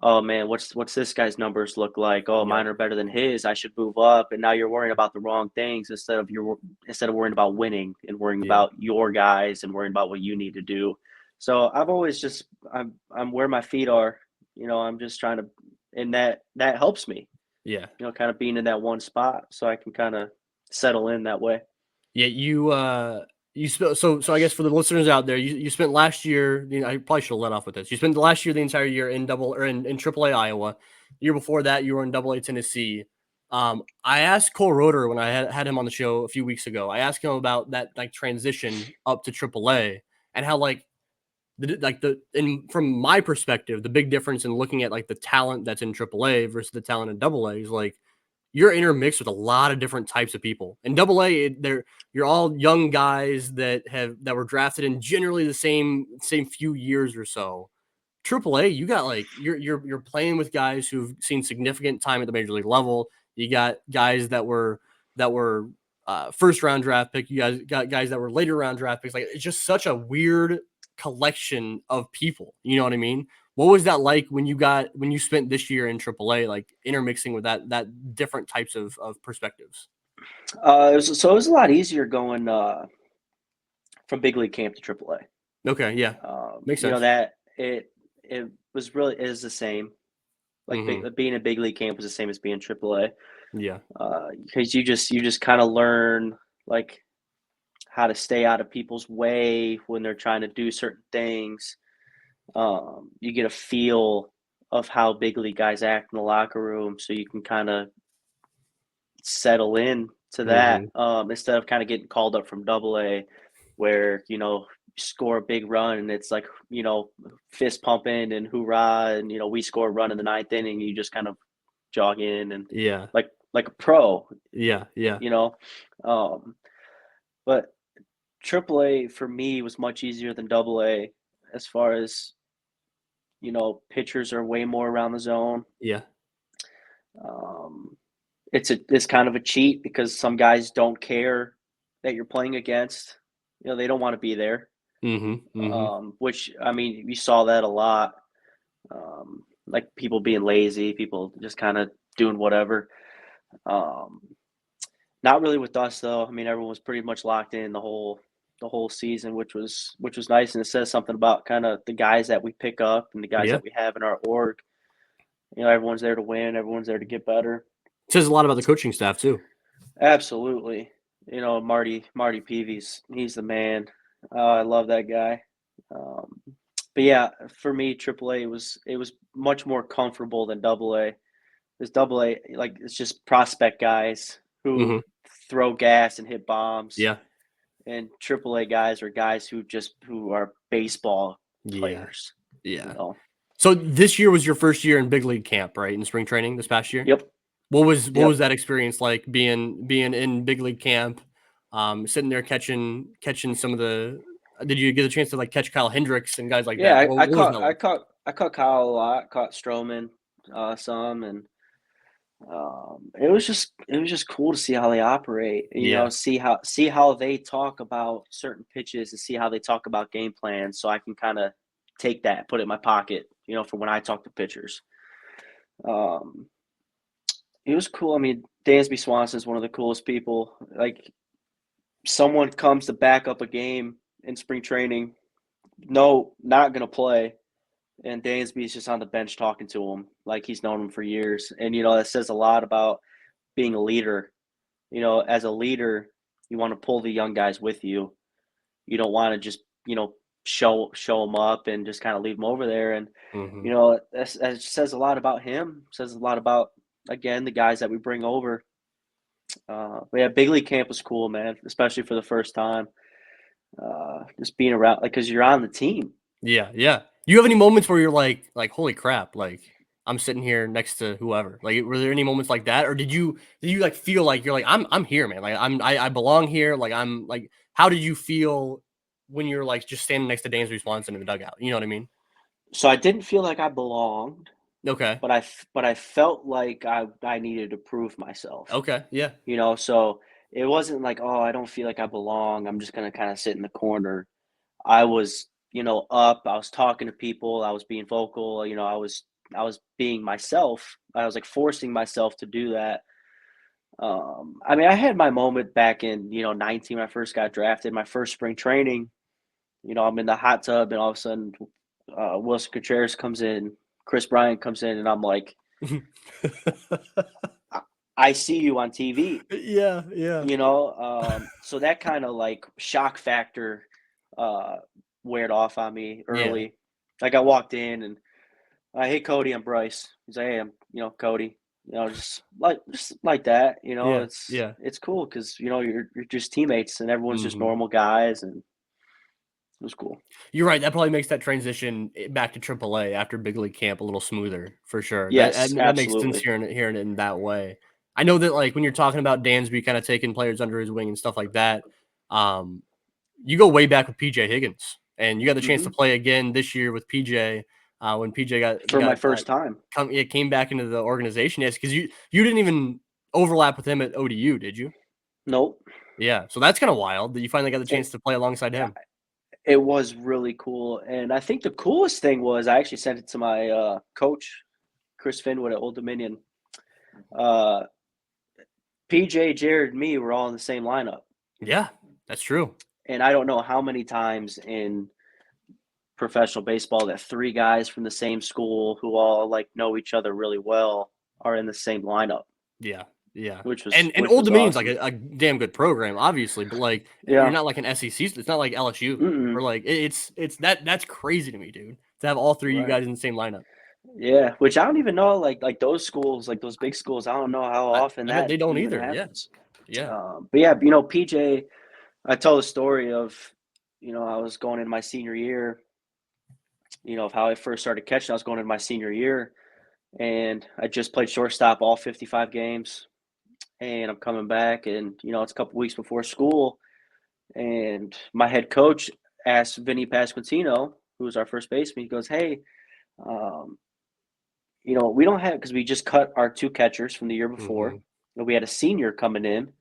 C: oh man, what's this guy's numbers look like? Oh,
A: Yep.
C: mine are better than his. I should move up. And now you're worrying about the wrong things instead of worrying about winning and worrying
A: Yeah.
C: about your guys and worrying about what you need to do. So I've always I'm where my feet are. I'm just trying to, and that helps me.
A: Yeah.
C: Kind of being in that one spot, so I can kind of settle in that way.
A: Yeah, you spent so I guess for the listeners out there, you spent last year, I probably should have let off with this. You spent the last year the entire year in in AAA Iowa. The year before that, you were in AA Tennessee. I asked Cole Roeder when I had him on the show a few weeks ago. I asked him about that like transition up to AAA and how and from my perspective, the big difference in looking at like the talent that's in AAA versus the talent in AA is like you're intermixed with a lot of different types of people. In Double A, you're all young guys that were drafted in generally the same few years or so. Triple A, you got like you're playing with guys who've seen significant time at the major league level. You got guys that were first round draft pick. You guys got guys that were later round draft picks. Like it's just such a weird collection of people. You know what I mean? What was that like when you spent this year in AAA, like intermixing with that different types of perspectives?
C: It was a lot easier going from big league camp to AAA.
A: Okay, yeah, makes sense.
C: That it was really is the same. Like
A: Hmm.
C: being a big league camp was the same as being AAA.
A: Yeah,
C: Because you just kind of learn like how to stay out of people's way when they're trying to do certain things. You get a feel of how big league guys act in the locker room, so you can kind of settle in to that instead of kind of getting called up from Double A, where score a big run and it's like fist pumping and hoorah, and we score a run in the ninth inning, you just kind of jog in and
A: Yeah.
C: like a pro,
A: Yeah. Yeah.
C: But Triple A for me was much easier than Double A as far as pitchers are way more around the zone.
A: Yeah.
C: It's kind of a cheat because some guys don't care that you're playing against. They don't want to be there. Which, I mean, we saw that a lot. Like people being lazy, people just kind of doing whatever. Not really with us though. I mean, everyone was pretty much locked in the whole season, which was nice, and it says something about kind of the guys that we pick up and the guys that we have in our org. Everyone's there to win. Everyone's there to get better.
A: It says a lot about the coaching staff too.
C: Absolutely. Marty Peavy's, he's the man. I love that guy. But yeah, for me, AAA it was much more comfortable than AA. This AA, like, it's just prospect guys who throw gas and hit bombs.
A: Yeah.
C: And AAA guys are guys who are baseball players.
A: Yeah. So this year was your first year in big league camp, right? In spring training this past year?
C: Yep.
A: What was that experience like being in big league camp, sitting there catching some of the? Did you get a chance to like catch Kyle Hendricks and guys like that?
C: I caught Kyle a lot. Caught Stroman some, and it was just cool to see how they operate. See how they talk about certain pitches and see how they talk about game plans, so I can kind of take that, put it in my pocket, for when I talk to pitchers. It was cool. I mean, Dansby Swanson is one of the coolest people. Like, someone comes to back up a game in spring training, no, not going to play, and Dansby's just on the bench talking to him like he's known him for years. And, that says a lot about being a leader. As a leader, you want to pull the young guys with you. You don't want to just, show them up and just kind of leave them over there. And, that says a lot about him. It says a lot about, again, the guys that we bring over. But yeah, big league camp was cool, man, especially for the first time. Just being around, like, because you're on the team.
A: Yeah. You have any moments where you're like, holy crap, like I'm sitting here next to whoever? Like, were there any moments like that, or did you like feel like you're like I'm here, man? Like I belong here. Like I'm like, how did you feel when you're like just standing next to Dansby Swanson in the dugout? You know what I mean?
C: So I didn't feel like I belonged.
A: Okay.
C: But I felt like I needed to prove myself.
A: Okay. Yeah.
C: So it wasn't like, oh, I don't feel like I belong, I'm just gonna kind of sit in the corner. I was, up. I was talking to people. I was being vocal. I was being myself. I was like forcing myself to do that. I mean, I had my moment back in 19 when I first got drafted. My first spring training. I'm in the hot tub, and all of a sudden, Wilson Contreras comes in. Chris Bryan comes in, and I'm like, I see you on TV.
A: Yeah.
C: So that kind of like shock factor weared off on me early. Yeah. Like, I walked in and hey, Cody, I'm Bryce. He's like, hey, I'm Cody. Just like that. It's cool because you're just teammates and everyone's just normal guys, and it was cool.
A: You're right. That probably makes that transition back to AAA after big league camp a little smoother, for sure.
C: Yes,
A: that makes sense hearing it in that way. I know that, like, when you're talking about Dansby kind of taking players under his wing and stuff like that, you go way back with PJ Higgins, and you got the chance to play again this year with PJ when PJ got
C: my first time.
A: Came back into the organization. Yes, because you didn't even overlap with him at ODU, did you?
C: Nope.
A: Yeah, so that's kind of wild that you finally got the chance to play alongside him.
C: It was really cool, and I think the coolest thing was I actually sent it to my coach, Chris Finwood at Old Dominion. PJ, Jared, and me were all in the same lineup.
A: Yeah, that's true.
C: And I don't know how many times in professional baseball that three guys from the same school who all like know each other really well are in the same lineup.
A: Yeah.
C: Which was
A: and Old Dominion's awesome. Like a damn good program, obviously, but like you're not like an SEC. It's not like LSU or like it's that's crazy to me, dude. To have all three of you guys in the same lineup.
C: Yeah, which I don't even know, like those schools, like those big schools, I don't know how often
A: I bet
C: that
A: they don't
C: even
A: either. Yeah.
C: happens.
A: Yeah.
C: But yeah, PJ, I tell the story of, I was going in my senior year, of how I first started catching. I was going in my senior year, and I just played shortstop all 55 games, and I'm coming back, and it's a couple weeks before school, and my head coach asked Vinny Pasquantino, who was our first baseman, he goes, "Hey, um, we don't have because we just cut our two catchers from the year before,
A: Hmm.
C: and we had a senior coming in,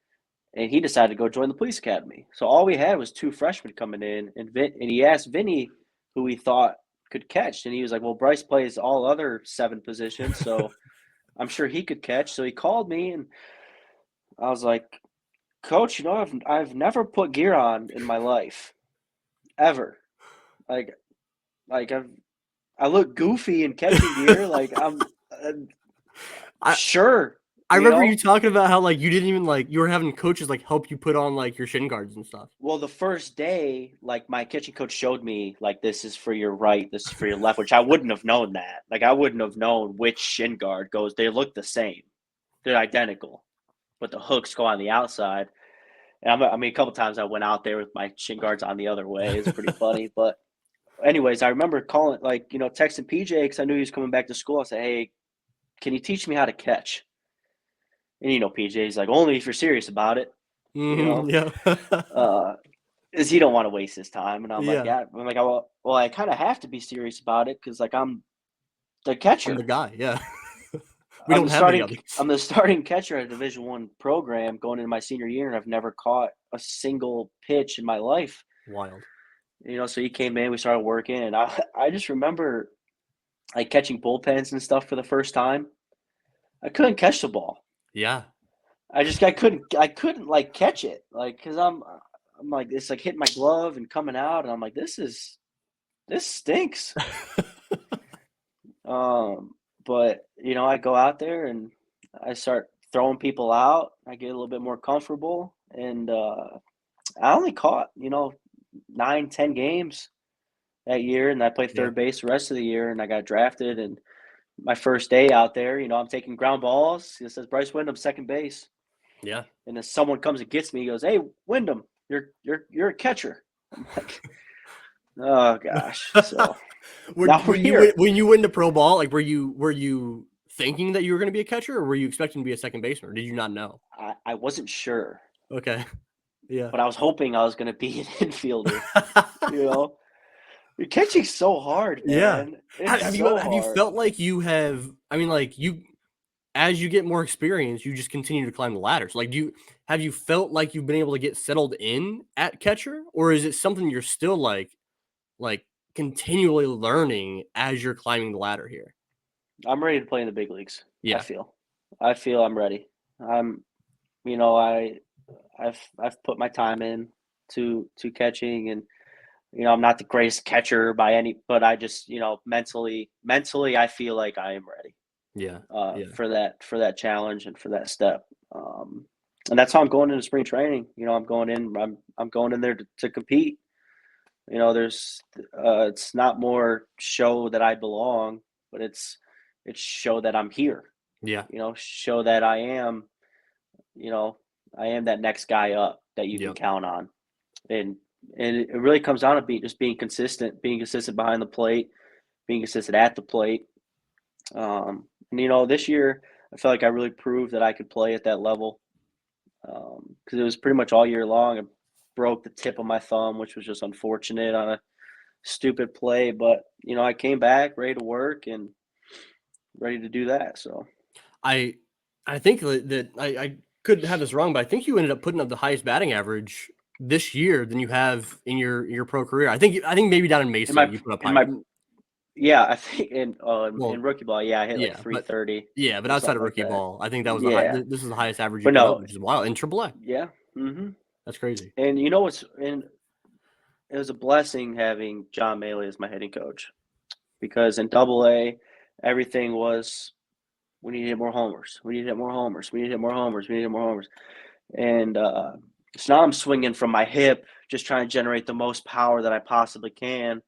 C: and he decided to go join the police academy. So all we had was two freshmen coming in, and he asked Vinny who he thought could catch, and he was like, "Well, Bryce plays all other 7 positions, so I'm sure he could catch." So he called me, and I was like, "Coach, I've never put gear on in my life, ever. Like I look goofy in catching gear. Like I'm
A: I
C: sure,
A: I
C: you
A: remember you
C: know."
A: talking about how like you didn't even like you were having coaches like help you put on like your shin guards and stuff.
C: Well, the first day, like my catching coach showed me, like this is for your right, this is for your left, which I wouldn't have known that. Like I wouldn't have known which shin guard goes. They look the same, they're identical, but the hooks go on the outside. And I mean, a couple times I went out there with my shin guards on the other way. It's pretty funny. But anyways, I remember calling, like texting PJ because I knew he was coming back to school. I said, "Hey, can you teach me how to catch?" And PJ's like, "Only if you're serious about it." You know,
A: Yeah.
C: Is he don't want to waste his time, and I'm like,
A: Yeah.
C: yeah. I'm like, well, I kind of have to be serious about it because like I'm the
A: I'm the
C: catcher.
A: guy. Yeah. We don't have any others.
C: I'm the starting catcher at a Division I program going into my senior year, and I've never caught a single pitch in my life.
A: Wild.
C: So he came in, we started working, and I just remember like catching bullpens and stuff for the first time. I couldn't catch the ball.
A: Yeah.
C: I couldn't like catch it like because I'm like it's like hitting my glove and coming out, and I'm like this stinks. But I go out there and I start throwing people out. I get a little bit more comfortable, and I only caught 9, 10 games that year, and I played
A: Yeah.
C: third base the rest of the year, and I got drafted. And my first day out there, I'm taking ground balls. It says Bryce Windham, second base,
A: Yeah.
C: and then someone comes and gets me. He goes, "Hey, Wyndham, you're a catcher." I'm like, "Oh gosh." So now we're here.
A: When you win the pro ball, like were you thinking that you were going to be a catcher, or were you expecting to be a second baseman, or did you not know?
C: I wasn't sure,
A: Okay. Yeah.
C: but I was hoping I was going to be an infielder. You know, You're catching so hard,
A: Yeah.
C: man. It's so
A: Have you
C: hard.
A: felt like you have? I mean, like you as you get more experience, you just continue to climb the ladder. So, like, have you felt like you've been able to get settled in at catcher, or is it something you're still like continually learning as you're climbing the ladder here?
C: I'm ready to play in the big leagues. I
A: Yeah.
C: feel. I feel I'm ready. I'm. You know, I've put my time in to catching, and I'm not the greatest catcher by any, but I just mentally I feel like I am ready
A: Yeah. Yeah.
C: for that challenge and for that step. And that's how I'm going into spring training. I'm going in there to compete. There's it's not more show that I belong, but it's show that I'm here.
A: Yeah.
C: Show that you know, I am that next guy up that you can
A: Yep.
C: count on. And it really comes down to just being consistent behind the plate, being consistent at the plate. And this year I felt like I really proved that I could play at that level. Because it was pretty much all year long. I broke the tip of my thumb, which was just unfortunate on a stupid play. But I came back ready to work and ready to do that. So
A: I I think that I could have this wrong, but I think you ended up putting up the highest batting average this year than you have in your pro career. I think maybe down in
C: in
A: Mesa
C: my
A: you put up
C: in
A: higher.
C: my yeah, I think in
A: Well,
C: rookie ball, yeah, I hit like
A: yeah, but
C: 330
A: yeah, but
C: or
A: outside
C: something
A: of
C: like
A: rookie
C: that.
A: ball, I think that was the high.
C: Yeah,
A: This is the highest average you
C: but
A: put up,
C: no,
A: which is wild in AAA.
C: yeah,
A: That's crazy.
C: and it was a blessing having John Maley as my hitting coach because in Double A, everything was we need to hit more homers, we need to hit more homers, we need to hit more homers, we need to hit more homers, and so now I'm swinging from my hip, just trying to generate the most power that I possibly can,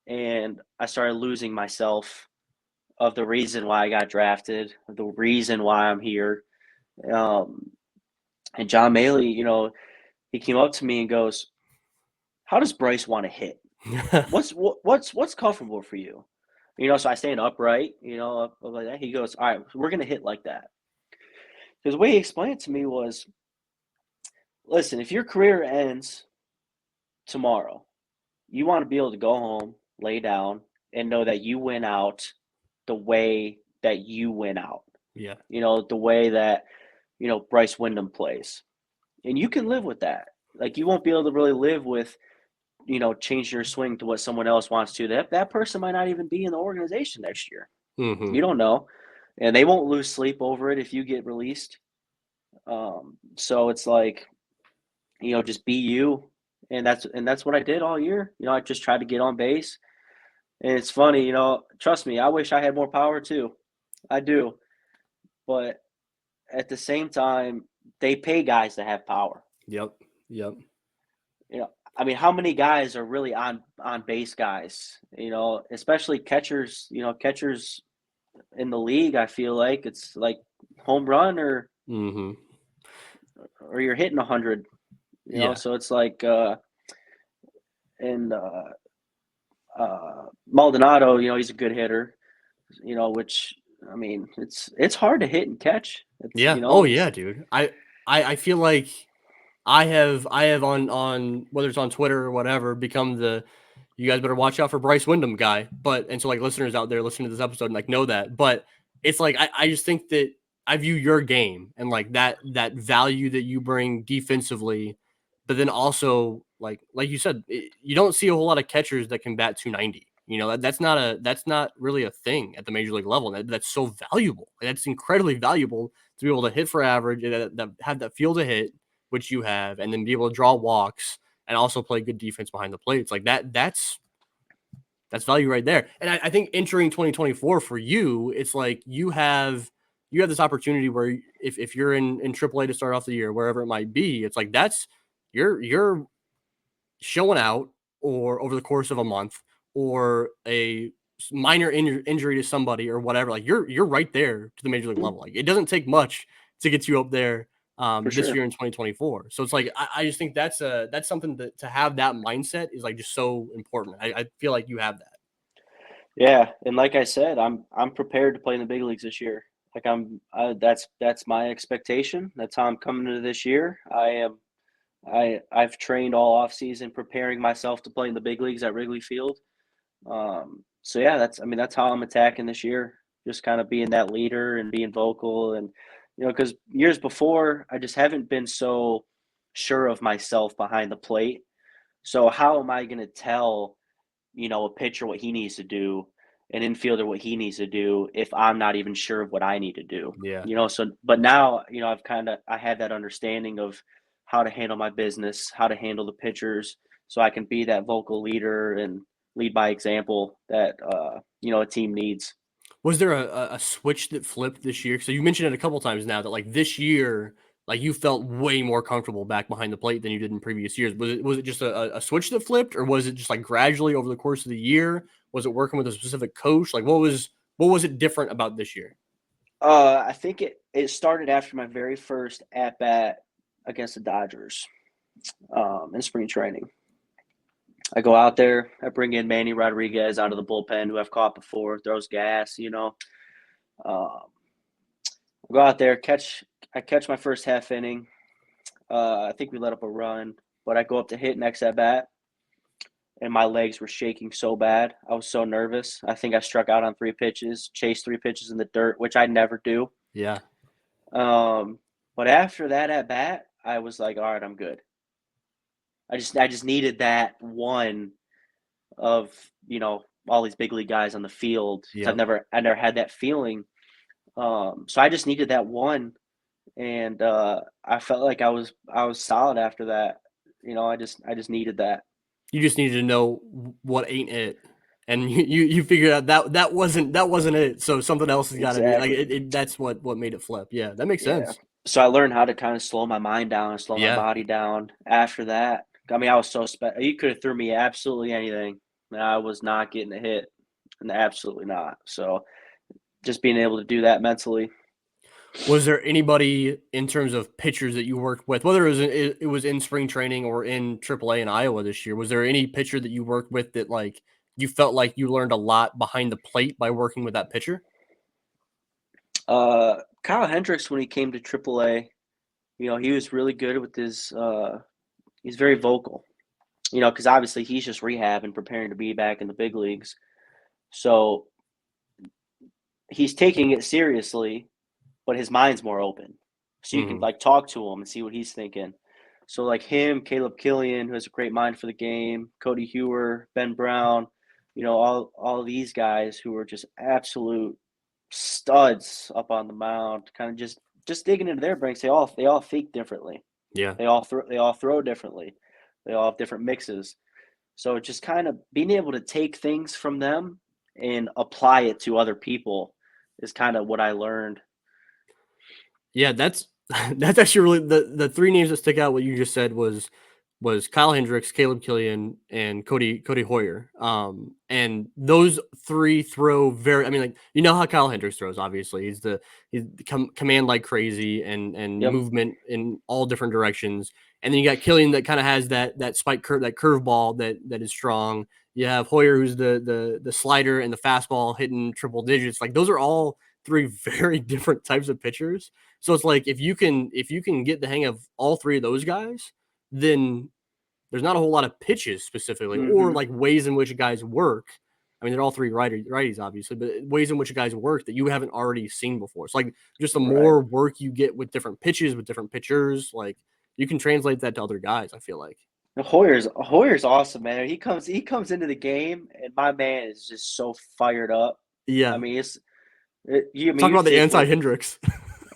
C: and I started losing myself of the reason why I got drafted, of the reason why I'm here. And John Maley, he came up to me and goes, "How does Bryce want to hit? What's comfortable for you?" So I stand upright, up like that. He goes, "All right, we're gonna hit like that." Because the way he explained it to me was, listen, if your career ends tomorrow, you want to be able to go home, lay down, and know that you went out the way that you went out.
A: Yeah.
C: The way that, Bryce Windham plays. And you can live with that. Like, you won't be able to really live with, change your swing to what someone else wants to. That person might not even be in the organization next year.
A: Mm-hmm.
C: You don't know. And they won't lose sleep over it if you get released. So it's like, just be you. And that's what I did all year. I just tried to get on base. And it's funny, trust me, I wish I had more power too. I do. But at the same time, they pay guys to have power.
A: Yep.
C: I mean, how many guys are really on base guys? Especially catchers. Catchers in the league, I feel like it's like home run or you're hitting 100. So it's like Maldonado. He's a good hitter. Which I mean, it's hard to hit and catch.
A: Oh yeah, dude. I feel like I have on whether it's on Twitter or whatever become the you guys better watch out for Bryce Windham guy. So like listeners out there listening to this episode and like know that. But it's like I just think that I view your game and like that value that you bring defensively, but then also like you said, you don't see a whole lot of catchers that can bat 290. That's not really a thing at the major league level. That's so valuable. That's incredibly valuable to be able to hit for average, that have that feel to hit, which you have, and then be able to draw walks and also play good defense behind the plate. It's like that's value right there. And I think entering 2024 for you, it's like you have this opportunity where if you're in AAA to start off the year, wherever it might be, it's like that's you're showing out or over the course of a month or a minor injury to somebody or whatever. Like you're right there to the major league level. Like it doesn't take much to get you up there this year in 2024. So it's like I just think that's something to have that mindset is like just so important. I feel like you have that.
C: Yeah, and like I said, I'm prepared to play in the big leagues this year. Like that's my expectation. That's how I'm coming into this year. I've trained all offseason preparing myself to play in the big leagues at Wrigley Field. So yeah, that's how I'm attacking this year. Just kind of being that leader and being vocal, and because years before I just haven't been so sure of myself behind the plate. So how am I going to tell a pitcher what he needs to do, an infielder what he needs to do if I'm not even sure of what I need to do?
A: Yeah.
C: So but now, I have that understanding of how to handle my business, how to handle the pitchers, so I can be that vocal leader and lead by example that a team needs.
A: Was there a switch that flipped this year? So you mentioned it a couple times now that like this year, like you felt way more comfortable back behind the plate than you did in previous years. Was it just a switch that flipped, or was it just like gradually over the course of the year? Was it working with a specific coach? Like what was it different about this year?
C: I think it started after my very first at bat against the Dodgers in spring training. I go out there, I bring in Manny Rodriguez out of the bullpen, who I've caught before, throws gas, I go out there, I catch my first half inning. I think we let up a run, but I go up to hit next at bat, and my legs were shaking so bad. I was so nervous. I think I struck out on 3 pitches, chased 3 pitches in the dirt, which I never do.
A: Yeah.
C: But after that at bat, I was like, all right, I'm good. I just needed that one of, all these big league guys on the field.
A: Yep.
C: I never had that feeling. So I just needed that one, and I felt like I was solid after that. I just needed that.
A: You just needed to know what ain't it, and you figured out that wasn't it. So something else has got to
C: Exactly.
A: be like that's what made it flip. Yeah, that makes sense.
C: So I learned how to kind of slow my mind down and slow my
A: Yeah.
C: body down after that. I mean, I was so you could have threw me absolutely anything, and I was not getting a hit, and absolutely not. So just being able to do that mentally.
A: Was there anybody in terms of pitchers that you worked with, whether it was in spring training or in AAA in Iowa this year? Was there any pitcher that you worked with that like you felt like you learned a lot behind the plate by working with that pitcher?
C: Kyle Hendricks, when he came to AAA, he was really good with his. He's very vocal, because obviously he's just rehabbing, preparing to be back in the big leagues. So he's taking it seriously, but his mind's more open. So you can like talk to him and see what he's thinking. So like him, Caleb Killian, who has a great mind for the game, Cody Hewer, Ben Brown, all these guys who are just absolute studs up on the mound, kind of just digging into their brains. They all think differently.
A: Yeah.
C: They all throw differently. They all have different mixes. So just kind of being able to take things from them and apply it to other people is kind of what I learned.
A: Yeah, that's actually really the three names that stick out. What you just said was Kyle Hendricks, Caleb Killian, and Cody Hoyer. And those three throw very. I mean, like how Kyle Hendricks throws. Obviously, he's command like crazy and
C: Yep.
A: movement in all different directions. And then you got Killian that kind of has that spike curve, that curveball that is strong. You have Hoyer, who's the slider and the fastball hitting triple digits. Like those are all three very different types of pitchers. So it's like if you can get the hang of all three of those guys, then there's not a whole lot of pitches specifically or like ways in which guys work. I mean, they're all three righties, obviously, but ways in which guys work that you haven't already seen before. It's like just the more work you get with different pitches, with different pitchers, like you can translate that to other guys, I feel like.
C: Hoyer's awesome, man. He comes into the game, and my man is just so fired up.
A: Yeah.
C: I mean,
A: talk about the anti-Hendricks.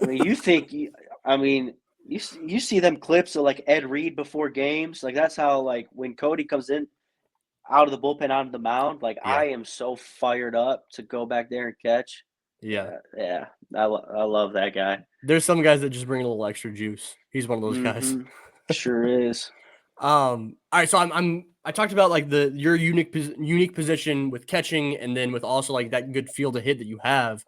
C: I mean, you see them clips of like Ed Reed before games. Like that's how like when Cody comes in out of the bullpen onto the mound, like I am so fired up to go back there and catch.
A: Yeah.
C: I love that guy.
A: There's some guys that just bring a little extra juice. He's one of those guys.
C: Sure is.
A: All right, so I talked about like your unique position with catching and then with also like that good feel to hit that you have.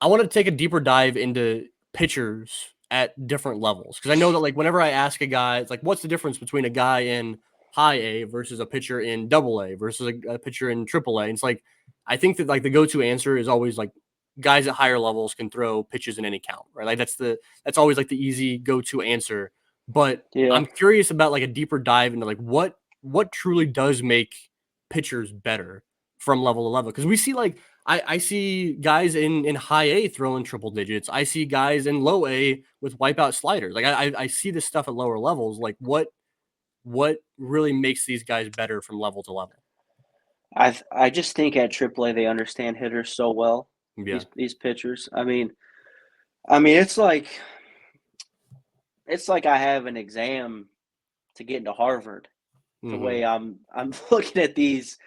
A: I want to take a deeper dive into pitchers at different levels because I know that like whenever I ask a guy, it's like what's the difference between a guy in high A versus a pitcher in double A versus a pitcher in triple A. And it's like I think that like the go-to answer is always like guys at higher levels can throw pitches in any count, right? Like that's always like the easy go-to answer. But I'm curious about like a deeper dive into like what truly does make pitchers better from level to level because we see like I see guys in high A throwing triple digits. I see guys in low A with wipeout sliders. Like I see this stuff at lower levels. Like what really makes these guys better from level to level?
C: I just think at AAA they understand hitters so well.
A: Yeah.
C: These pitchers. I mean it's like I have an exam to get into Harvard. The way I'm looking at these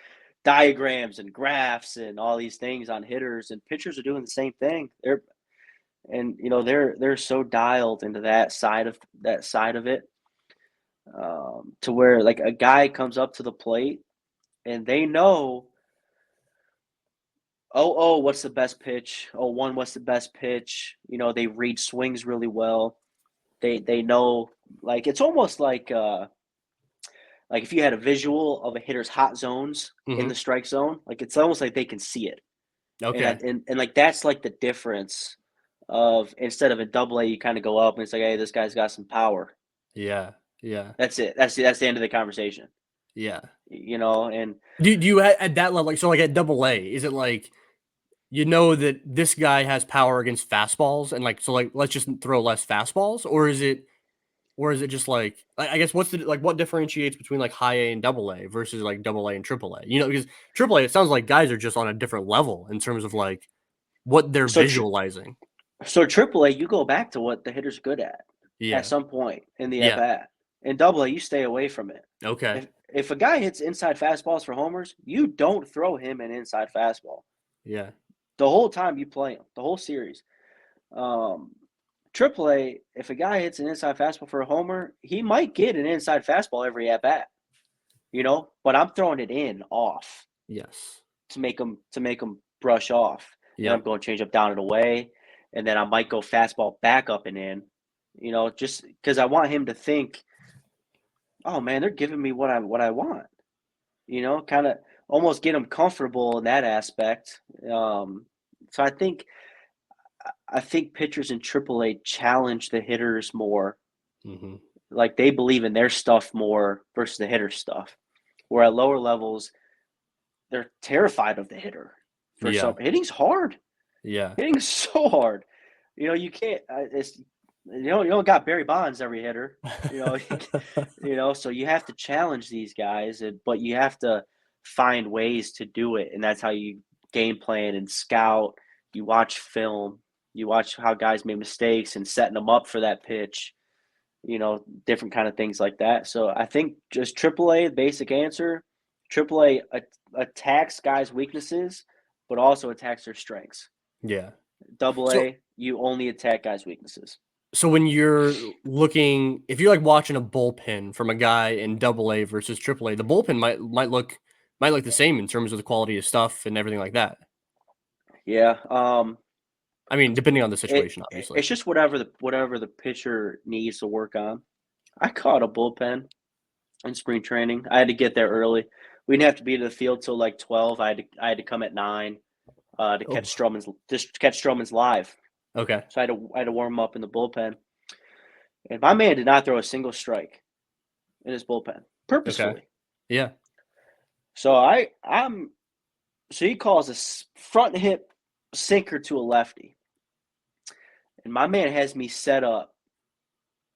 C: diagrams and graphs and all these things on hitters, and pitchers are doing the same thing. They're so dialed into that side of it, to where like a guy comes up to the plate and they know, what's the best pitch? What's the best pitch? They read swings really well. They know, like it's almost like if you had a visual of a hitter's hot zones in the strike zone, like it's almost like they can see it.
A: Okay.
C: And like that's like the difference of instead of a double A, you kind of go up and it's like, hey, this guy's got some power.
A: Yeah. Yeah.
C: That's it. That's the end of the conversation.
A: Yeah.
C: And
A: do you at that level, like so like at double A, is it like that this guy has power against fastballs and like so like let's just throw less fastballs, or is it just like I guess what's what differentiates between like high A and double A versus like double A and triple A? Because triple A, it sounds like guys are just on a different level in terms of like what they're visualizing.
C: So triple A, you go back to what the hitter's good at some point in the at bat. In double A, you stay away from it.
A: Okay.
C: If a guy hits inside fastballs for homers, you don't throw him an inside fastball.
A: Yeah.
C: The whole time you play him, the whole series. Triple A, if a guy hits an inside fastball for a homer, he might get an inside fastball every at bat, but I'm throwing it off.
A: Yes.
C: To make him brush off. and I'm
A: Yep.
C: going change up down and away, and then I might go fastball back up and in, just because I want him to think, oh man, they're giving me what I want, kind of almost get him comfortable in that aspect. So I think pitchers in AAA challenge the hitters more.
A: Mm-hmm.
C: Like they believe in their stuff more versus the hitter stuff. Where at lower levels, they're terrified of the hitter. For
A: Yeah.
C: some, hitting's hard.
A: Yeah.
C: Hitting's so hard. You can't. It's you don't got Barry Bonds every hitter. So you have to challenge these guys, but you have to find ways to do it, and that's how you game plan and scout. You watch film. You watch how guys make mistakes and setting them up for that pitch. Different kind of things like that. So I think just AAA, basic answer. AAA attacks guys' weaknesses, but also attacks their strengths.
A: Yeah.
C: Double
A: So
C: A, you only attack guys' weaknesses.
A: so when you're looking, if you're like watching a bullpen from a guy in Double A versus AAA, the bullpen might look the same in terms of the quality of stuff and everything like that.
C: Yeah.
A: I mean, depending on the situation, obviously.
C: It's just whatever the pitcher needs to work on. I caught a bullpen in spring training. I had to get there early. We didn't have to be to the field till like 12. I had to come at 9 to
A: Oh,
C: catch Stroman's live.
A: okay.
C: So I had to warm him up in the bullpen. And my man did not throw a single strike in his bullpen
A: Okay.
C: purposefully.
A: Yeah.
C: So so he calls a front hip sinker to a lefty. And my man has me set up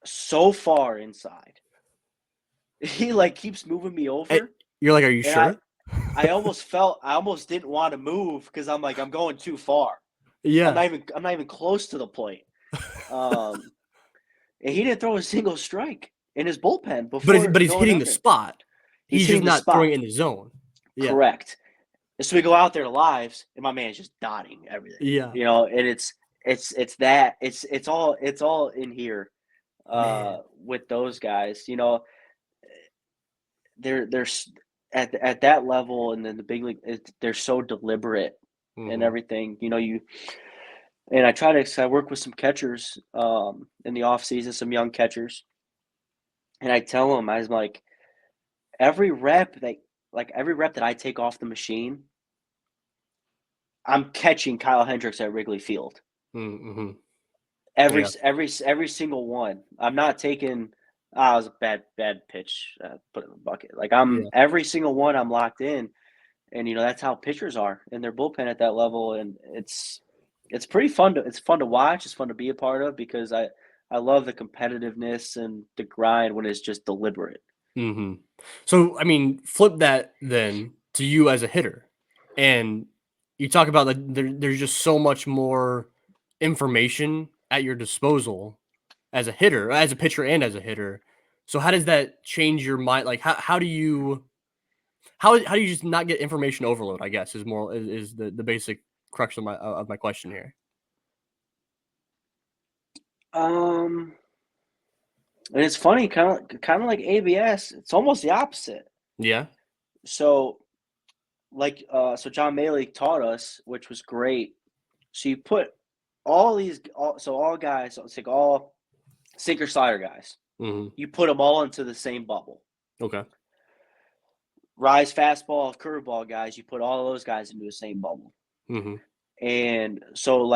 C: so far inside. He keeps moving me over.
A: You're like, are you sure?
C: I almost didn't want to move because I'm like, I'm going too far.
A: Yeah.
C: I'm not even close to the plate. And he didn't throw a single strike in his bullpen before.
A: But he's hitting the spot. He's just not throwing in the zone. Yeah.
C: Correct. And so we go out there to lives, and my man's just dotting everything.
A: Yeah.
C: And it's all in here with those guys. They're at that level, and then the big league, they're so deliberate and everything. And I work with some catchers in the off season, some young catchers, and I tell them, I was like, every rep that I take off the machine, I'm catching Kyle Hendricks at Wrigley Field.
A: Mm-hmm.
C: Every single one. I'm not taking. It was a bad pitch. Put it in the bucket. Every single one. I'm locked in, and that's how pitchers are in their bullpen at that level, and it's pretty fun it's fun to watch. It's fun to be a part of because I love the competitiveness and the grind when it's just deliberate.
A: Mm-hmm. So I mean, flip that then to you as a hitter, and you talk about there's just so much more information at your disposal as a hitter, as a pitcher, and as a hitter. So how does that change your mind? Like how do you just not get information overload? I guess is the basic crux of my question here.
C: And it's funny, kind of like ABS. It's almost the opposite.
A: Yeah.
C: So, so John Maley taught us, which was great. So you put all guys, let's take all sinker slider guys.
A: Mm-hmm.
C: You put them all into the same bubble.
A: Okay.
C: Rise, fastball, curveball guys, you put all of those guys into the same bubble.
A: Mm-hmm.
C: And so,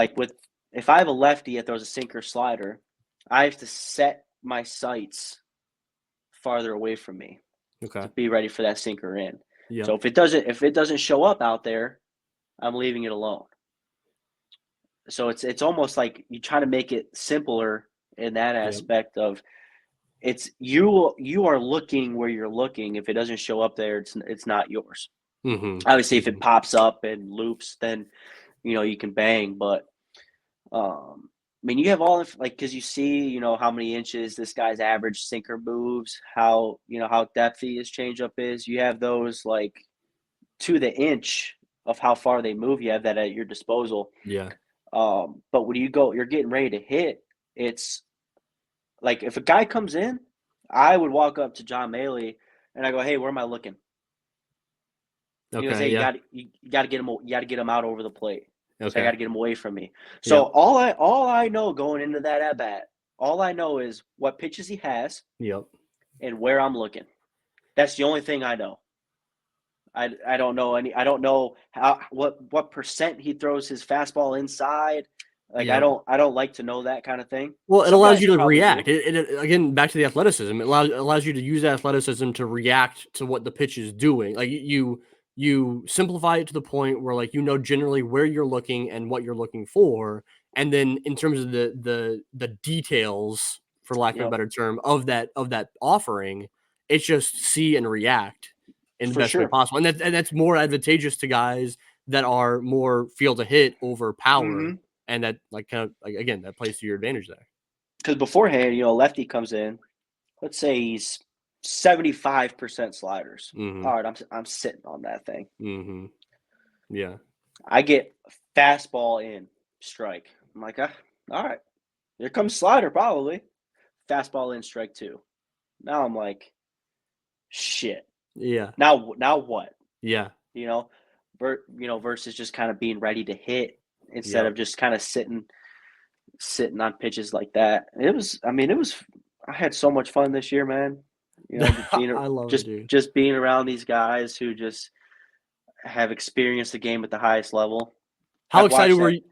C: if I have a lefty that throws a sinker slider, I have to set my sights farther away from me to be ready for that sinker in.
A: Yeah.
C: So if it doesn't show up out there, I'm leaving it alone. So it's almost like you try to make it simpler in that aspect of it's you are looking where you're looking. If it doesn't show up there, it's not yours.
A: Mm-hmm.
C: Obviously, if it pops up and loops, then you can bang. But I mean, you have all because you see how many inches this guy's average sinker moves, how depthy his changeup is. You have those to the inch of how far they move. You have that at your disposal.
A: Yeah.
C: But when you're getting ready to hit, it's like if a guy comes in, I would walk up to John Maley and I go, "Hey, where am I looking?"
A: Okay.
C: He goes, "Hey, you got to get him. You got to get him out over the plate." So I got to get him away from me. So
A: Yep.
C: all I know going into that at bat, all I know is what pitches he has
A: Yep.
C: and where I'm looking. That's the only thing I know. I don't know I don't know what percent he throws his fastball inside. Like
A: Yep.
C: I don't like to know that kind of thing.
A: Well, it
C: Some
A: allows
C: guys
A: you to
C: probably
A: react.
C: do.
A: It again, back to the athleticism. It allows you to use that athleticism to react to what the pitch is doing. Like you simplify it to the point where like generally where you're looking and what you're looking for, and then in terms of the details, for lack of a
C: Yep,
A: better term, of that offering, it's just see and react in the
C: for
A: best way
C: sure.
A: possible, and that's more advantageous to guys that are more feel to hit over power. And that, like, kind of like again, that plays to your advantage there.
C: Because beforehand, lefty comes in. Let's say he's 75% sliders.
A: Mm-hmm.
C: All right, I'm sitting on that thing.
A: Mm-hmm. Yeah.
C: I get fastball in, strike. I'm like, all right, here comes slider probably. Fastball in, strike 2. Now I'm like, shit.
A: Yeah.
C: Now what?
A: Yeah.
C: Versus just kind of being ready to hit instead of just kind of sitting on pitches like that. I had so much fun this year, man.
A: I love it, dude.
C: Just being around these guys who just have experienced the game at the highest level.
A: How excited were you?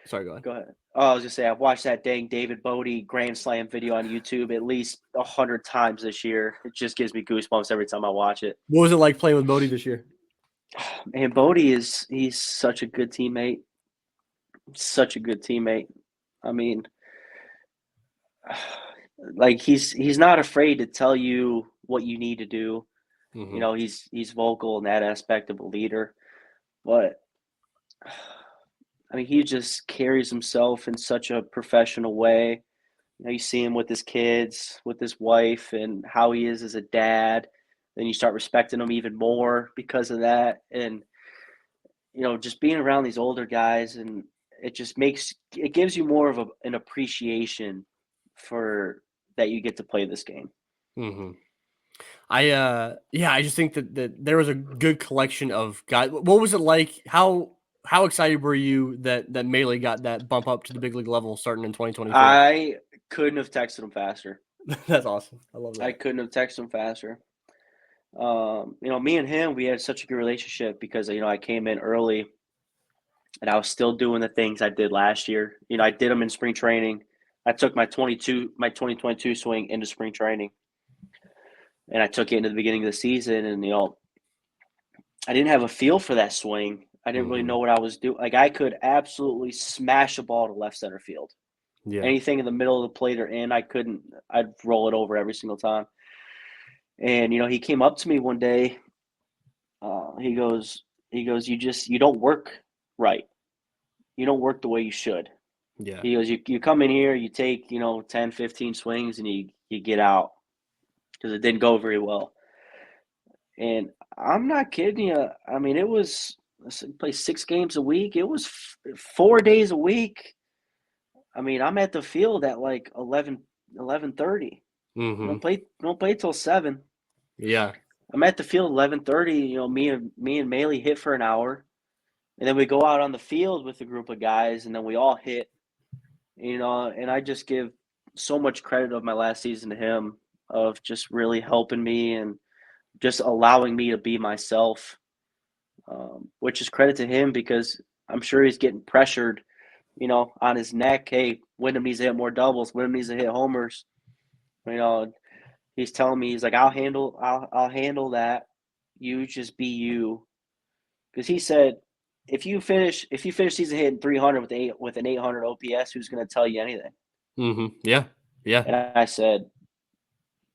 A: Sorry, go ahead.
C: Go ahead. Oh, I was gonna say I've watched that dang David Bodie Grand Slam video on YouTube at least 100 times this year. It just gives me goosebumps every time I watch it.
A: What was it like playing with Bodie this year?
C: And Bodie he's such a good teammate. Such a good teammate. I mean, like he's not afraid to tell you what you need to do.
A: Mm-hmm.
C: He's vocal in that aspect of a leader, but I mean, he just carries himself in such a professional way. You see him with his kids, with his wife, and how he is as a dad. Then you start respecting him even more because of that. And, just being around these older guys, and it gives you more of an appreciation for that you get to play this game.
A: Mm-hmm. I just think that there was a good collection of guys. What was it like? How excited were you that Melee got that bump up to the big league level starting in 2024?
C: I couldn't have texted him faster.
A: That's awesome. I love that.
C: I couldn't have texted him faster. Me and him, we had such a good relationship because, I came in early and I was still doing the things I did last year. I did them in spring training. I took my 2022 swing into spring training, and I took it into the beginning of the season. And, I didn't have a feel for that swing. I didn't really know what I was doing. Like, I could absolutely smash a ball to left center field.
A: Yeah.
C: Anything in the middle of the plate or in, I'd roll it over every single time. And, he came up to me one day. He goes, you don't work right. You don't work the way you should.
A: Yeah.
C: He goes, you come in here, you take, 10, 15 swings and you get out because it didn't go very well. And I'm not kidding you. I mean, it was, play 6 games a week. It was 4 days a week. I mean, I'm at the field at like 11:30.
A: Mm-hmm.
C: Don't play till 7.
A: Yeah.
C: I'm at the field 11:30. Me and Maley hit for an hour, and then we go out on the field with a group of guys, and then we all hit. And I just give so much credit of my last season to him of just really helping me and just allowing me to be myself, which is credit to him because I'm sure he's getting pressured, on his neck. Hey, Windham needs to hit more doubles. Windham needs to hit homers. He's telling me, he's like, I'll handle that. You just be you. Because he said, if you finish season hitting 300 with an 800 OPS, who's going to tell you anything?
A: Mm-hmm. Yeah. Yeah.
C: And I said,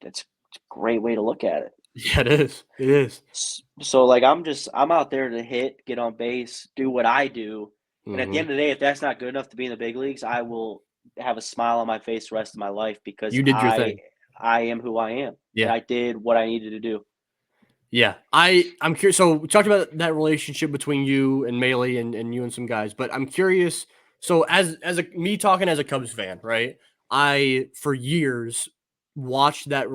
C: that's a great way to look at it.
A: Yeah, it is. It is.
C: So like, I'm out there to hit, get on base, do what I do. And at the end of the day, if that's not good enough to be in the big leagues, I will have a smile on my face the rest of my life because
A: You did your thing.
C: I am who I am.
A: Yeah.
C: And I did what I needed to do.
A: Yeah. I'm curious. So we talked about that relationship between you and Melee and you and some guys, but I'm curious. So me talking as a Cubs fan, right? I, for years, watched that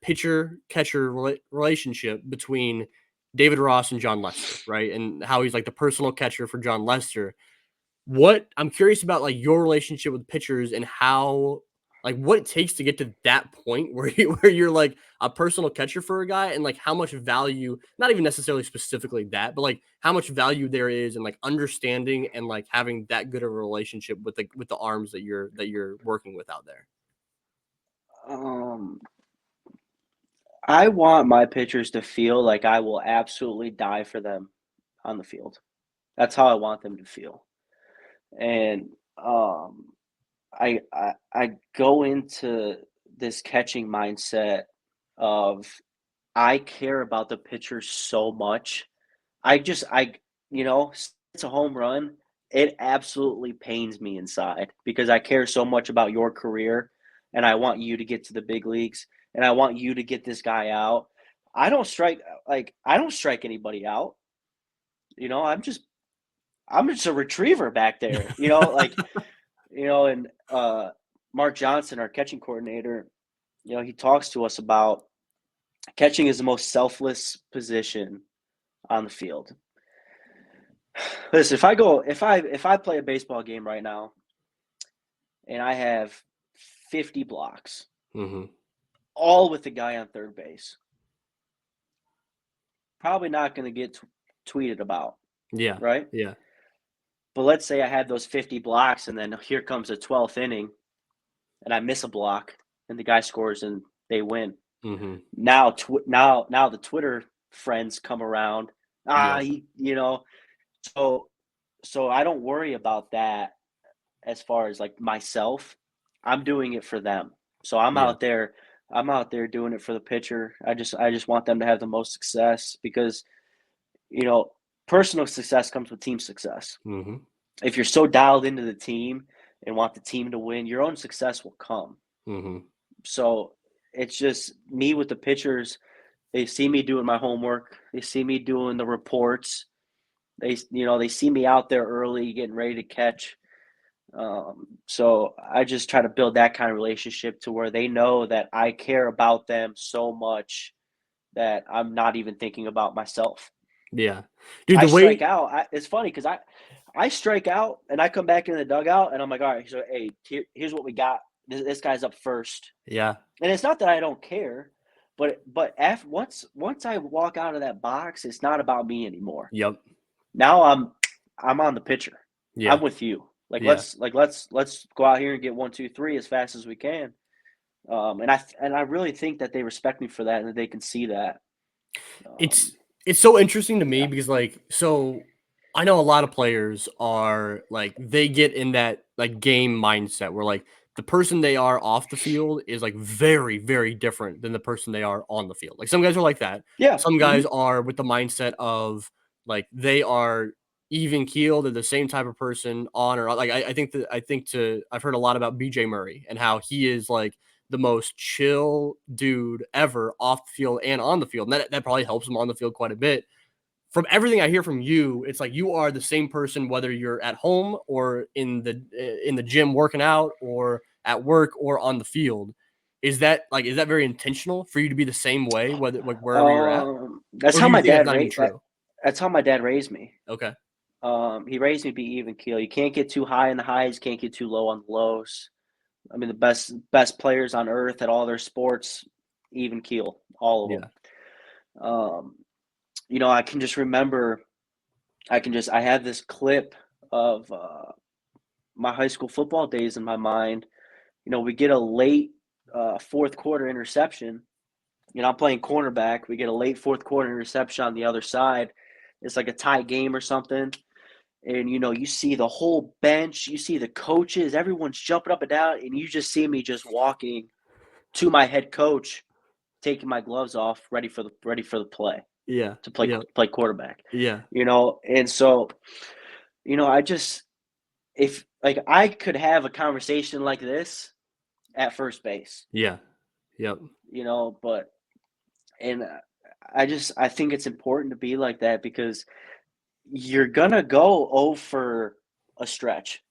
A: pitcher catcher relationship between David Ross and John Lester, right? And how he's like the personal catcher for John Lester. what I'm curious about, like, your relationship with pitchers and how, like, what it takes to get to that point where you're like a personal catcher for a guy, and like how much value, not even necessarily specifically that, but like how much value there is in like understanding and like having that good of a relationship with the arms that you're working with out there.
C: Um, I want my pitchers to feel like I will absolutely die for them on the field. That's how I want them to feel. And I go into this catching mindset of I care about the pitcher so much. I it's a home run. It absolutely pains me inside because I care so much about your career and I want you to get to the big leagues and I want you to get this guy out. I don't strike anybody out. You know, I'm just a retriever back there. And Mark Johnson, our catching coordinator, he talks to us about catching is the most selfless position on the field. Listen, if I play a baseball game right now and I have 50 blocks, all with the guy on third base, probably not going to get tweeted about.
A: Yeah.
C: Right?
A: Yeah.
C: But let's say I had those 50 blocks and then here comes the 12th inning and I miss a block and the guy scores and they win. Now the Twitter friends come around. So I don't worry about that as far as like myself. I'm doing it for them. So I'm out there doing it for the pitcher. I just want them to have the most success because personal success comes with team success. If you're so dialed into the team and want the team to win, your own success will come. So it's just me with the pitchers. They see me doing my homework. They see me doing the reports. They see me out there early, getting ready to catch. So I just try to build that kind of relationship to where they know that I care about them so much that I'm not even thinking about myself.
A: Yeah, dude.
C: Strike out. It's funny because I strike out and I come back in the dugout and I'm like, all right, so hey, here's what we got. This guy's up first.
A: Yeah,
C: and it's not that I don't care, but once I walk out of that box, it's not about me anymore.
A: Yep.
C: Now I'm on the pitcher.
A: Yeah.
C: I'm with you. Let's go out here and get 1, 2, 3 as fast as we can. And I really think that they respect me for that and that they can see that.
A: It's so interesting to me because so I know a lot of players are like they get in that like game mindset where like the person they are off the field is like very, very different than the person they are on the field. Like some guys are like that.
C: Yeah.
A: Some guys are with the mindset of like they are even keeled. They're the same type of person on or like I've heard a lot about BJ Murray and how he is like the most chill dude ever off the field and on the field. And that probably helps him on the field quite a bit. From everything I hear from you, it's like you are the same person whether you're at home or in the gym working out or at work or on the field. Is that very intentional for you to be the same way wherever you're at?
C: That's
A: Or
C: how
A: do you
C: my
A: think that's
C: dad
A: not even
C: raised.
A: true?
C: That's how my dad raised me.
A: Okay.
C: He raised me to be even keel. You can't get too high in the highs, can't get too low on the lows. I mean, the best players on earth at all their sports, even keel, all of them. I can just remember, I have this clip of my high school football days in my mind. We get a late fourth quarter interception. I'm playing cornerback. We get a late fourth quarter interception on the other side. It's like a tie game or something. And, you see the whole bench, you see the coaches, everyone's jumping up and down, and you just see me just walking to my head coach, taking my gloves off, ready for the play.
A: Yeah.
C: To play quarterback.
A: Yeah.
C: And so, if like I could have a conversation like this at first base.
A: Yeah. Yep.
C: I think it's important to be like that because you're gonna go over a stretch.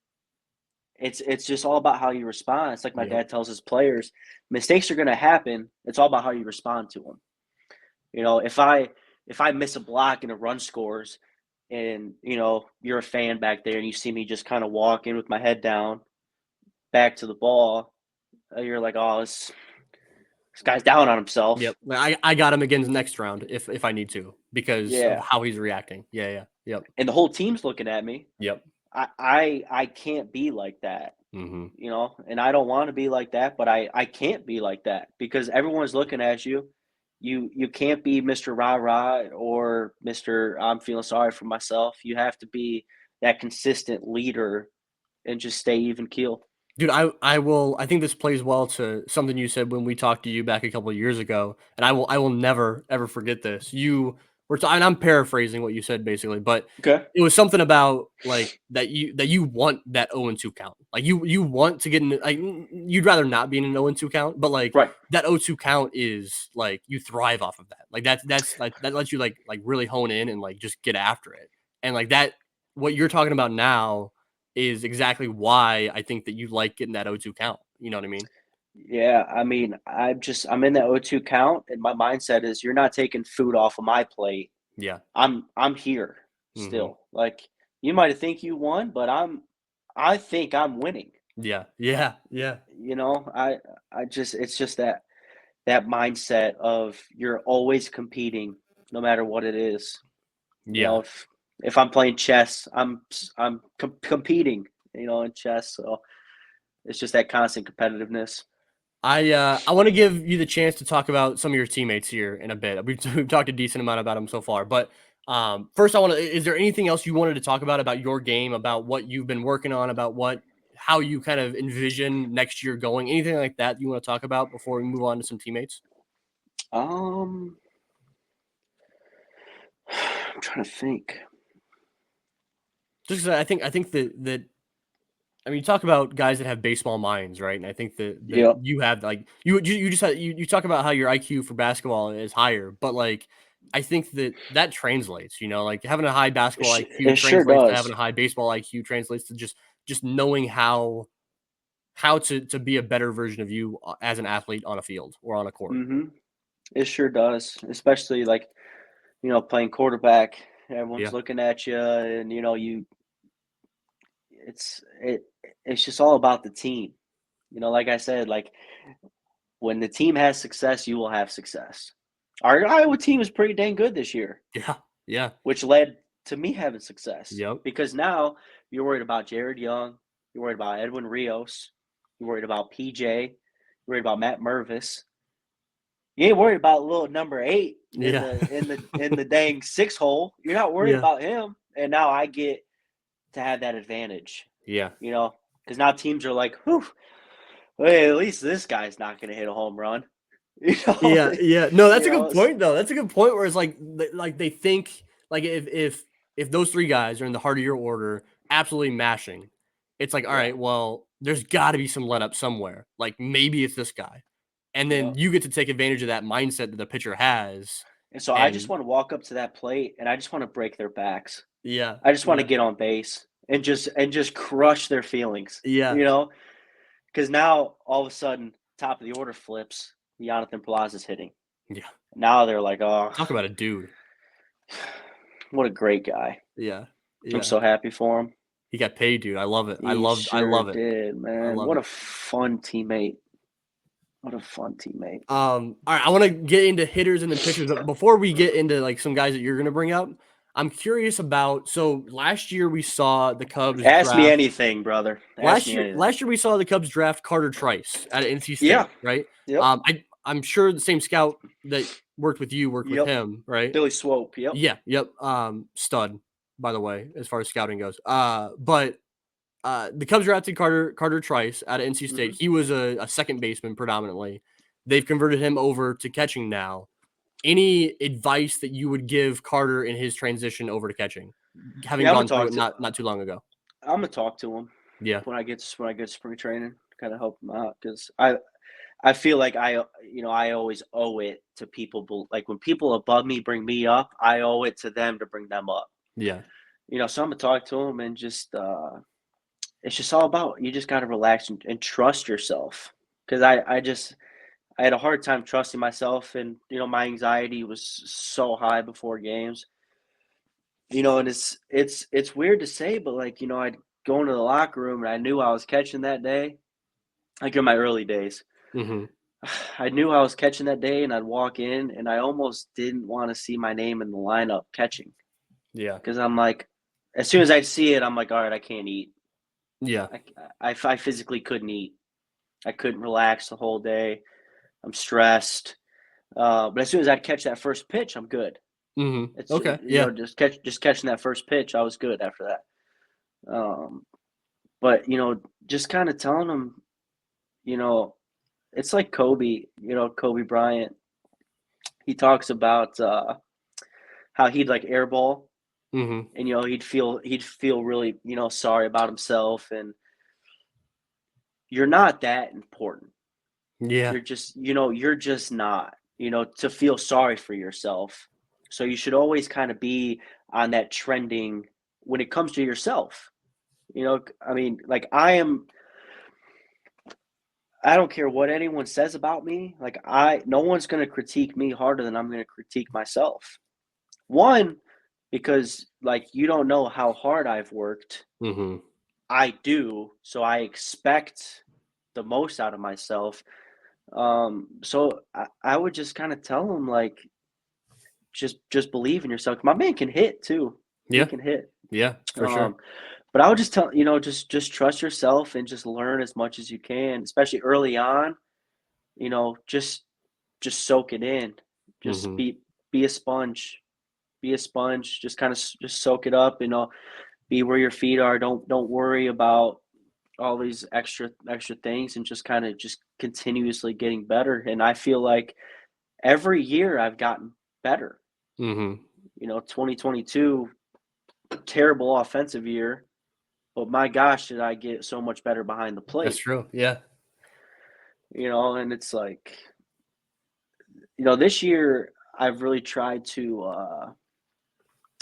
C: It's just all about how you respond. It's like my dad tells his players, mistakes are gonna happen. It's all about how you respond to them. If I miss a block and a run scores, and you're a fan back there and you see me just kind of walk in with my head down back to the ball, you're like, oh, this guy's down on himself.
A: Yep. I got him again next round if I need to because of how he's reacting. Yeah. Yep.
C: And the whole team's looking at me.
A: Yep.
C: I can't be like that.
A: Mm-hmm.
C: And I don't want to be like that, but I can't be like that because everyone's looking at you. You can't be Mr. Rah-Rah or Mr. I'm feeling sorry for myself. You have to be that consistent leader and just stay even keel.
A: Dude, I think this plays well to something you said when we talked to you back a couple of years ago, and I will never ever forget this. You were and I'm paraphrasing what you said basically, but
C: Okay.
A: it was something about like that you want that 0-2 count. Like you want to get in, like you'd rather not be in an 0-2 count, but like
C: Right.
A: that 0-2 count is like you thrive off of that. Like that's like that lets you like really hone in and like just get after it. And like that what you're talking about now is exactly why I think that you like getting that 0-2 count. You know what I mean?
C: Yeah, I mean, I'm in that 0-2 count, and my mindset is you're not taking food off of my plate.
A: Yeah.
C: I'm here still.
A: Mm-hmm.
C: Like you might think you won, but I think I'm winning.
A: Yeah.
C: It's just that mindset of you're always competing no matter what it is.
A: Yeah.
C: If I'm playing chess, I'm competing, in chess. So it's just that constant competitiveness.
A: I want to give you the chance to talk about some of your teammates here in a bit. We've talked a decent amount about them so far, but first is there anything else you wanted to talk about your game, about what you've been working on, about how you kind of envision next year going, anything like that you want to talk about before we move on to some teammates?
C: I'm trying to think.
A: Just 'cause I think that I mean, you talk about guys that have baseball minds, right? And I think that you have like you talk about how your IQ for basketball is higher, but like I think that translates. Like having a high basketball IQ
C: It sure
A: translates to
C: does.
A: having a high baseball IQ translates to just knowing how to be a better version of you as an athlete on a field or on a court.
C: Mm-hmm. It sure does, especially like playing quarterback. Everyone's looking at you, and it's just all about the team. Like I said, like when the team has success, you will have success. Our Iowa team is pretty dang good this year.
A: Yeah.
C: Which led to me having success.
A: Yep.
C: Because now you're worried about Jared Young, you're worried about Edwin Rios, you're worried about PJ, you're worried about Matt Mervis. You ain't worried about little number 8 in the dang 6 hole. You're not worried about him. And now I get to have that advantage.
A: Yeah.
C: Because now teams are like, whew, hey, at least this guy's not going to hit a home run.
A: Yeah. No, that's a good point though. That's a good point where it's like they think like if those 3 guys are in the heart of your order, absolutely mashing, it's like, all right, well, there's got to be some let up somewhere. Like maybe it's this guy. And then you get to take advantage of that mindset that the pitcher has.
C: And so I just want to walk up to that plate and I just want to break their backs.
A: Yeah.
C: I just want to get on base and just crush their feelings.
A: Yeah.
C: Because now all of a sudden, top of the order flips. Jonathan Plaza's hitting.
A: Yeah.
C: Now they're like, oh,
A: talk about a dude.
C: What a great guy.
A: Yeah.
C: I'm so happy for him.
A: He got paid, dude. I love it.
C: I love it.
A: Did,
C: man. What a fun teammate. What a fun teammate.
A: All right, I want to get into hitters and then pitchers, but before we get into like some guys that you're going to bring up, I'm curious about. So last year we saw the Cubs.
C: Ask me anything, brother.
A: Last year we saw the Cubs draft Carter Trice at NC State, right?
C: Yep.
A: I'm sure the same scout that worked with you worked with him, right?
C: Billy Swope. Yep.
A: Yep. Stud, by the way, as far as scouting goes. But the Cubs drafted Carter Trice out of NC State. He was a second baseman predominantly. They've converted him over to catching now. Any advice that you would give Carter in his transition over to catching, having gone through it not too long ago?
C: I'm gonna talk to him.
A: Yeah.
C: When I get to spring training, kind of help him out because I feel like I always owe it to people. Like when people above me bring me up, I owe it to them to bring them up.
A: Yeah.
C: So I'm gonna talk to him and just it's just all about you just got to relax and trust yourself because I had a hard time trusting myself and my anxiety was so high before games and it's weird to say, but like, I'd go into the locker room and I knew I was catching that day. Like in my early days,
A: Mm-hmm.
C: I knew I was catching that day, and I'd walk in and I almost didn't want to see my name in the lineup catching,
A: Yeah.
C: because I'm like, as soon as I'd see it, I'm like, all right, I can't eat.
A: Yeah.
C: I physically couldn't eat. I couldn't relax the whole day. I'm stressed. But as soon as I'd catch that first pitch, I'm good.
A: Mm-hmm.
C: It's
A: Okay. Yeah.
C: just catching that first pitch, I was good after that. But just kind of telling them, it's like Kobe. Kobe Bryant. He talks about how he'd like airball,
A: Mm-hmm.
C: and he'd feel really sorry about himself, and you're not that important.
A: Yeah.
C: You're just not, to feel sorry for yourself. So you should always kind of be on that trending when it comes to yourself. I mean, like I don't care what anyone says about me. Like no one's going to critique me harder than I'm going to critique myself. One, because like you don't know how hard I've worked.
A: Mm-hmm.
C: I do, so I expect the most out of myself. So I would just kind of tell him like, just believe in yourself. My man can hit too. He
A: Yeah.
C: can hit.
A: Yeah. For sure.
C: But I would just tell just trust yourself and just learn as much as you can, especially early on. Just soak it in. Just
A: Mm-hmm.
C: be a sponge. Be a sponge. Just kind of just soak it up. Be where your feet are. Don't worry about all these extra things, and just kind of just continuously getting better. And I feel like every year I've gotten better.
A: Mm-hmm.
C: 2022, terrible offensive year, but my gosh, did I get so much better behind the
A: That's
C: plate.
A: true. Yeah.
C: And it's like, this year I've really tried to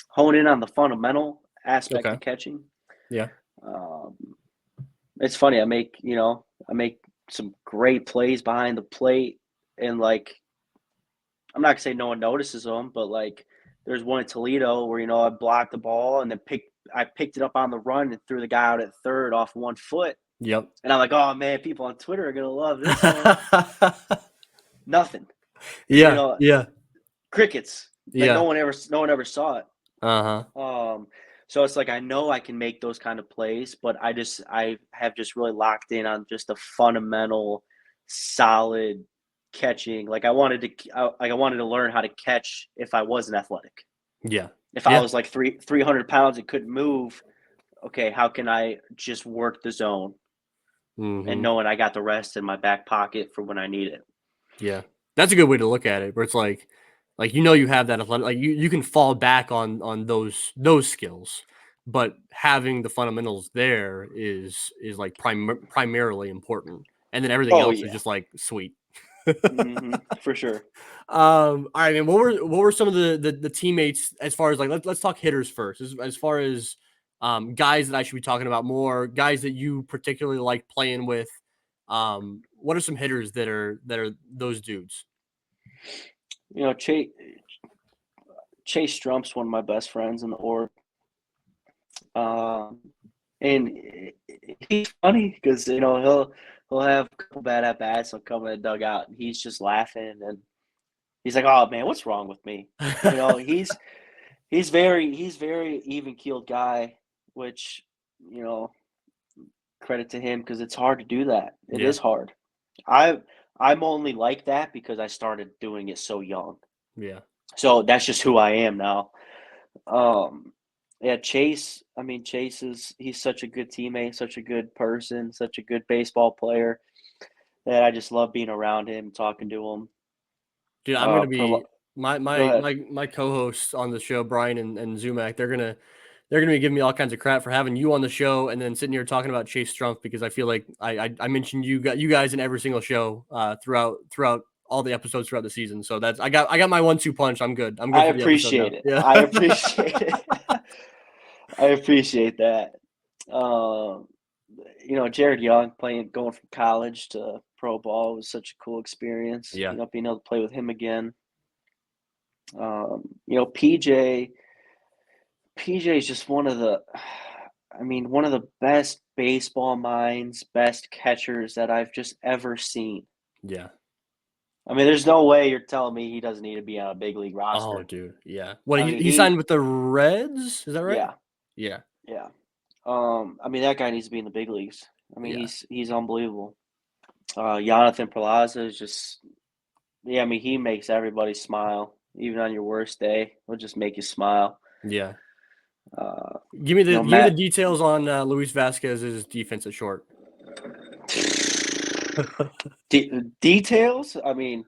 C: hone in on the fundamental aspect
A: Okay.
C: of catching.
A: Yeah.
C: Um, it's funny. I make some great plays behind the plate, and like, I'm not gonna say no one notices them, but like, there's one in Toledo where I blocked the ball and then I picked it up on the run and threw the guy out at third off 1 foot,
A: Yep.
C: and I'm like, oh man, people on Twitter are gonna love this one. Nothing,
A: Yeah. Yeah.
C: crickets. Like
A: Yeah.
C: no one ever saw it.
A: Uh-huh.
C: So it's like, I know I can make those kind of plays, but I have just really locked in on just a fundamental, solid catching. Like I wanted to learn how to catch if I wasn't athletic.
A: Yeah.
C: If I
A: Yeah.
C: was like 300 pounds and couldn't move, okay, how can I just work the zone and
A: Mm-hmm.
C: knowing I got the rest in my back pocket for when I need it?
A: Yeah. That's a good way to look at it, where it's like you have that athletic, like you can fall back on those skills, but having the fundamentals there is like primarily important, and then everything
C: Oh
A: else is
C: yeah,
A: just like sweet.
C: for sure.
A: All right, man. What were some of the teammates, as far as like, let's talk hitters first, as far as guys that I should be talking about more, guys that you particularly like playing with. What are some hitters that are those dudes?
C: Chase Strump's one of my best friends in the org. Um, and he's funny because he'll have a couple bad at bats. He'll come in the dugout and he's just laughing, and he's like, "Oh man, what's wrong with me?" He's very even keeled guy, which you know credit to him, because it's hard to do that. It
A: Yeah.
C: is hard. I'm only like that because I started doing it so young.
A: Yeah.
C: So that's just who I am now. Um, yeah, Chase. I mean, he's such a good teammate, such a good person, such a good baseball player that I just love being around him, talking to him.
A: Dude, I'm gonna
C: Per
A: be my
C: Go
A: my
C: ahead.
A: my my co-hosts on the show, Bryan and Zumac. They're gonna be giving me all kinds of crap for having you on the show and then sitting here talking about Chase Strunk, because I feel like I mentioned you guys in every single show throughout all the episodes throughout the season. So I got my 1-2 punch. I'm good. I'm good
C: I
A: for the episode now.
C: appreciate it.
A: Yeah.
C: I appreciate it. I appreciate that. Um, Jared Young going from college to pro ball was such a cool experience.
A: Yeah.
C: Being able to play with him again. PJ PJ is just one of the best baseball minds, best catchers that I've just ever seen.
A: Yeah.
C: I mean, there's no way you're telling me he doesn't need to be on a big league roster.
A: Oh, dude. Yeah. What
C: I
A: he,
C: mean,
A: he signed with the Reds? Is that right?
C: yeah,
A: Yeah.
C: yeah. I mean, that guy needs to be in the big leagues. I mean,
A: Yeah.
C: he's unbelievable. Jonathan Perlaza is just, I mean, he makes everybody smile. Even on your worst day, he'll just make you smile.
A: Yeah.
C: Uh,
A: Give me the
C: Matt
A: details on Luis Vasquez's defense at short.
C: details. I mean,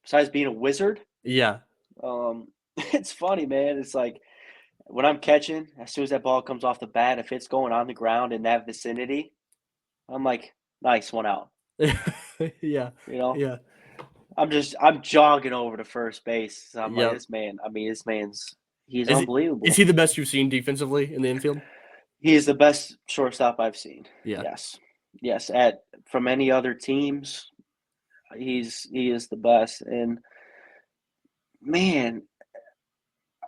C: besides being a wizard,
A: Yeah.
C: it's funny, man. It's like when I'm catching, as soon as that ball comes off the bat, if it's going on the ground in that vicinity, I'm like, nice, one out.
A: Yeah.
C: You know,
A: Yeah.
C: I'm jogging over to first base. So I'm like,
A: Yep.
C: this man. I mean, he's
A: Is
C: unbelievable.
A: he the best you've seen defensively in the infield?
C: He is the best shortstop I've seen.
A: Yeah.
C: Yes. From any other teams, he is the best. And man,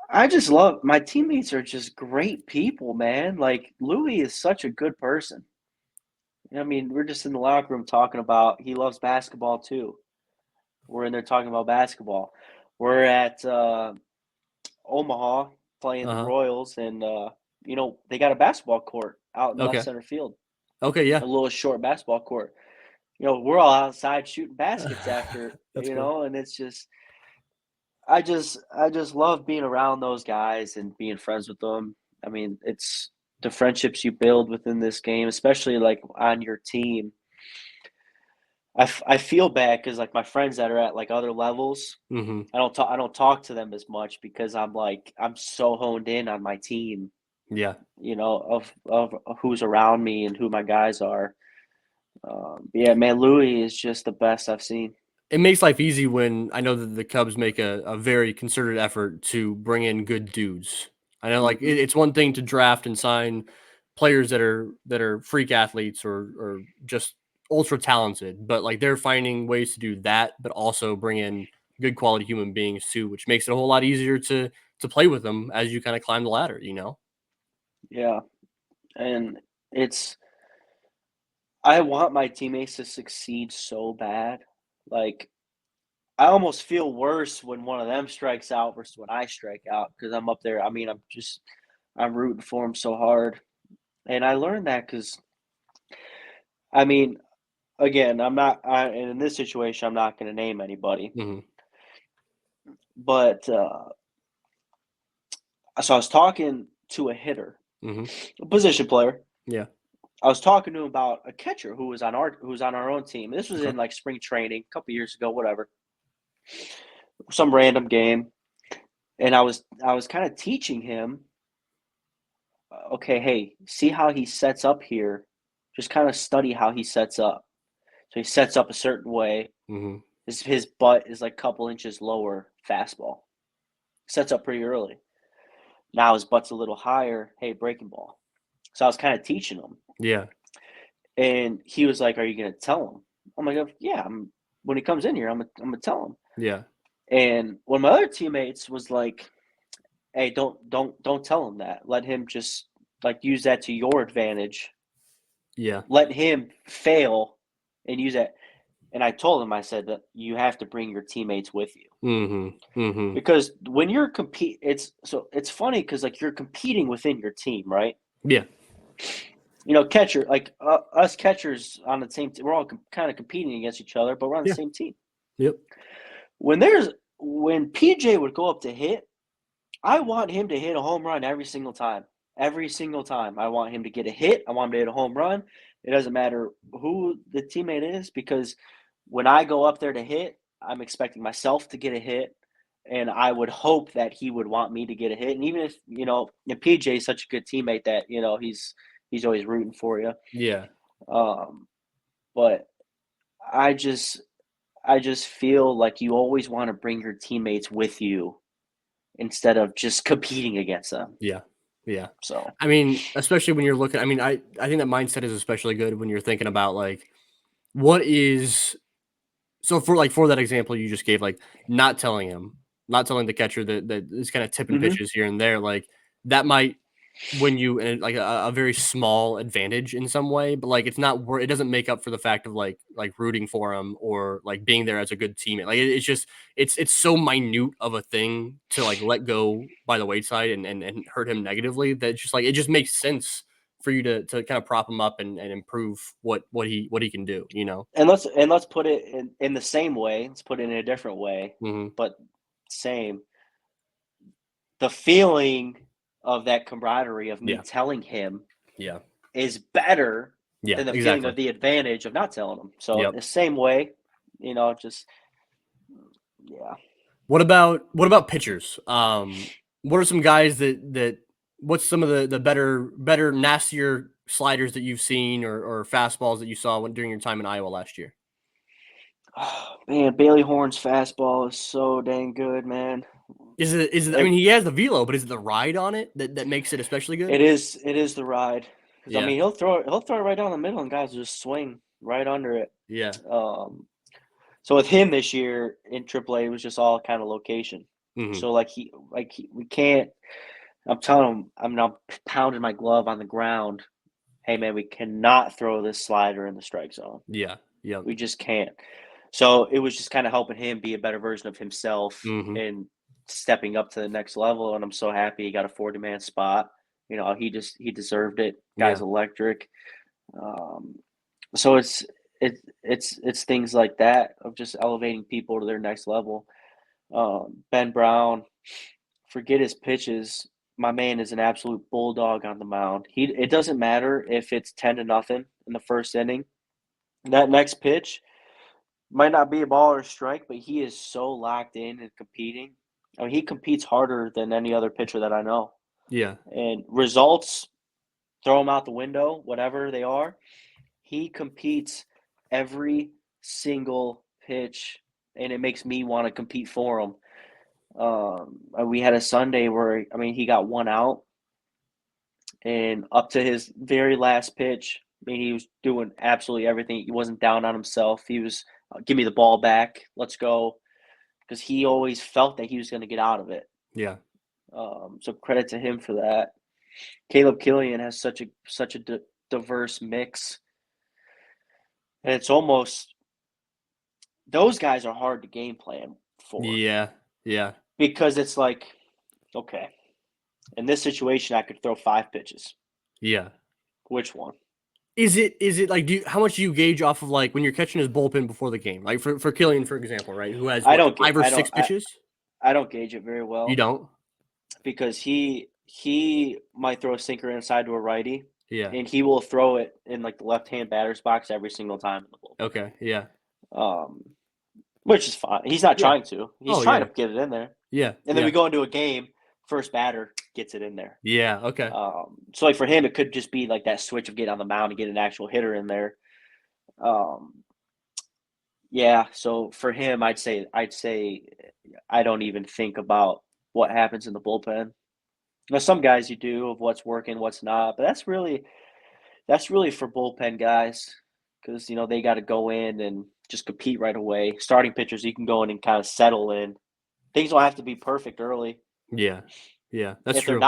C: I just love my teammates are just great people, man. Like Louis is such a good person. I mean, we're just in the locker room talking about he loves basketball too. We're in there talking about basketball. We're at Omaha playing the
A: Uh-huh.
C: Royals, and they got a basketball court out in left
A: Okay.
C: center field,
A: Okay. Yeah.
C: a little short basketball court. We're all outside shooting baskets after,
A: That's cool.
C: and it's just I just love being around those guys and being friends with them. I mean, it's the friendships you build within this game, especially like on your team. I feel bad because like my friends that are at like other levels,
A: Mm-hmm.
C: I don't talk to them as much because I'm so honed in on my team,
A: Yeah.
C: of who's around me and who my guys are. Yeah, man, Louis is just the best I've seen.
A: It makes life easy when I know that the Cubs make a very concerted effort to bring in good dudes. I know, like
C: Hmm.
A: it's one thing to draft and sign players that are freak athletes or just ultra talented, but like they're finding ways to do that, but also bring in good quality human beings too, which makes it a whole lot easier to play with them as you kind of climb the ladder. You know?
C: Yeah, and it's I want my teammates to succeed so bad. Like I almost feel worse when one of them strikes out versus when I strike out because I'm up there. I mean, I'm rooting for them so hard, and I learned that because I mean, again, and in this situation, I'm not going to name anybody,
A: Mm-hmm.
C: but so I was talking to a hitter,
A: Mm-hmm.
C: a position player.
A: Yeah.
C: I was talking to him about a catcher who was on our own team. This was
A: Okay.
C: in like spring training a couple years ago, whatever, some random game, and I was kind of teaching him. Okay, hey, see how he sets up here. Just kind of study how he sets up. So he sets up a certain way.
A: Mm-hmm.
C: His butt is like a couple inches lower fastball. Sets up pretty early. Now his butt's a little higher. Hey, breaking ball. So I was kind of teaching him,
A: Yeah.
C: and he was like, "Are you gonna tell him?" I'm like, "Yeah." When he comes in here, I'm gonna tell him.
A: Yeah.
C: And one of my other teammates was like, "Hey, don't tell him that. Let him just like use that to your advantage.
A: Yeah.
C: Let him fail and use that." And I told him, I said that you have to bring your teammates with you
A: Mm-hmm. Mm-hmm.
C: because when you're it's funny because like you're competing within your team, right?
A: Yeah.
C: Catcher like us catchers on the same team, we're all kind of competing against each other, but we're on the
A: Yeah.
C: same team.
A: Yep.
C: When PJ would go up to hit, I want him to hit a home run every single time. Every single time. I want him to get a hit. I want him to hit a home run. It doesn't matter who the teammate is because when I go up there to hit, I'm expecting myself to get a hit. And I would hope that he would want me to get a hit. And even if PJ is such a good teammate that, he's always rooting for you.
A: Yeah.
C: But I just feel like you always want to bring your teammates with you instead of just competing against them.
A: Yeah. Yeah.
C: So
A: I mean, especially when you're looking, I mean, I think that mindset is especially good when you're thinking about like what is so for that example you just gave, like not telling the catcher that is kind of tipping
C: mhm.
A: pitches here and there, like that might win you like a very small advantage in some way, but like it's not it doesn't make up for the fact of like rooting for him or like being there as a good teammate. Like it's just it's so minute of a thing to like let go by the wayside and hurt him negatively that it's just like it just makes sense for you to kind of prop him up and improve what he can do, you know.
C: And let's put it in the same way. Let's put it in a different way, but same. The feeling of that camaraderie of me telling him is better than the feeling of the advantage of not telling him. So the same way, you know, just
A: What about pitchers? What are some guys that what's some of the better nastier sliders that you've seen or fastballs that you saw during your time in Iowa last year?
C: Oh, man, Bailey Horn's fastball is so dang good, man.
A: Is it? I mean, he has the velo, but is it the ride on it that makes it especially good?
C: It is the ride. I mean, he'll throw it right down the middle, and guys will just swing right under it.
A: Yeah.
C: So with him this year in AAA, it was just all kind of location. So we can't. I'm telling him, I'm pounding my glove on the ground. Hey man, we cannot throw this slider in the strike zone.
A: Yeah.
C: We just can't. So it was just kind of helping him be a better version of himself and stepping up to the next level. And I'm so happy he got a 40-man spot. You know, he deserved it. Guy's electric. So it's things like that of just elevating people to their next level. Ben Brown, forget his pitches. My man is an absolute bulldog on the mound. It doesn't matter if it's 10-0 in the first inning. That next pitch might not be a ball or a strike, but he is so locked in and competing. I mean, he competes harder than any other pitcher that I know.
A: Yeah.
C: And results, throw him out the window, whatever they are. He competes every single pitch, and it makes me want to compete for him. We had a Sunday where, I mean, he got one out, and up to his very last pitch, I mean, he was doing absolutely everything. He wasn't down on himself. He was, give me the ball back, let's go, because he always felt that he was going to get out of it.
A: Yeah.
C: So credit to him for that. Caleb Killian has such a diverse mix, and it's almost those guys are hard to game plan for.
A: Yeah.
C: Because it's like, okay, in this situation, I could throw 5 pitches.
A: Yeah.
C: Which one?
A: Is it like how much do you gauge off of like when you're catching his bullpen before the game? Like for Killian, for example, right? Who has 5 or 6 pitches?
C: I don't gauge it very well.
A: You don't?
C: Because he might throw a sinker inside to a righty.
A: Yeah.
C: And he will throw it in like the left-hand batter's box every single time in the bullpen.
A: Okay. Yeah.
C: Which is fine. He's not trying to. He's trying to get it in there.
A: Yeah.
C: And then we go into a game, first batter gets it in there.
A: Yeah. Okay.
C: So like for him, it could just be like that switch of getting on the mound and get an actual hitter in there. Yeah. So for him, I'd say I don't even think about what happens in the bullpen. Now, some guys you do of what's working, what's not, but that's really for bullpen guys because you know they got to go in and just compete right away. Starting pitchers, you can go in and kind of settle in. Things don't have to be perfect early.
A: Yeah, that's
C: if
A: true.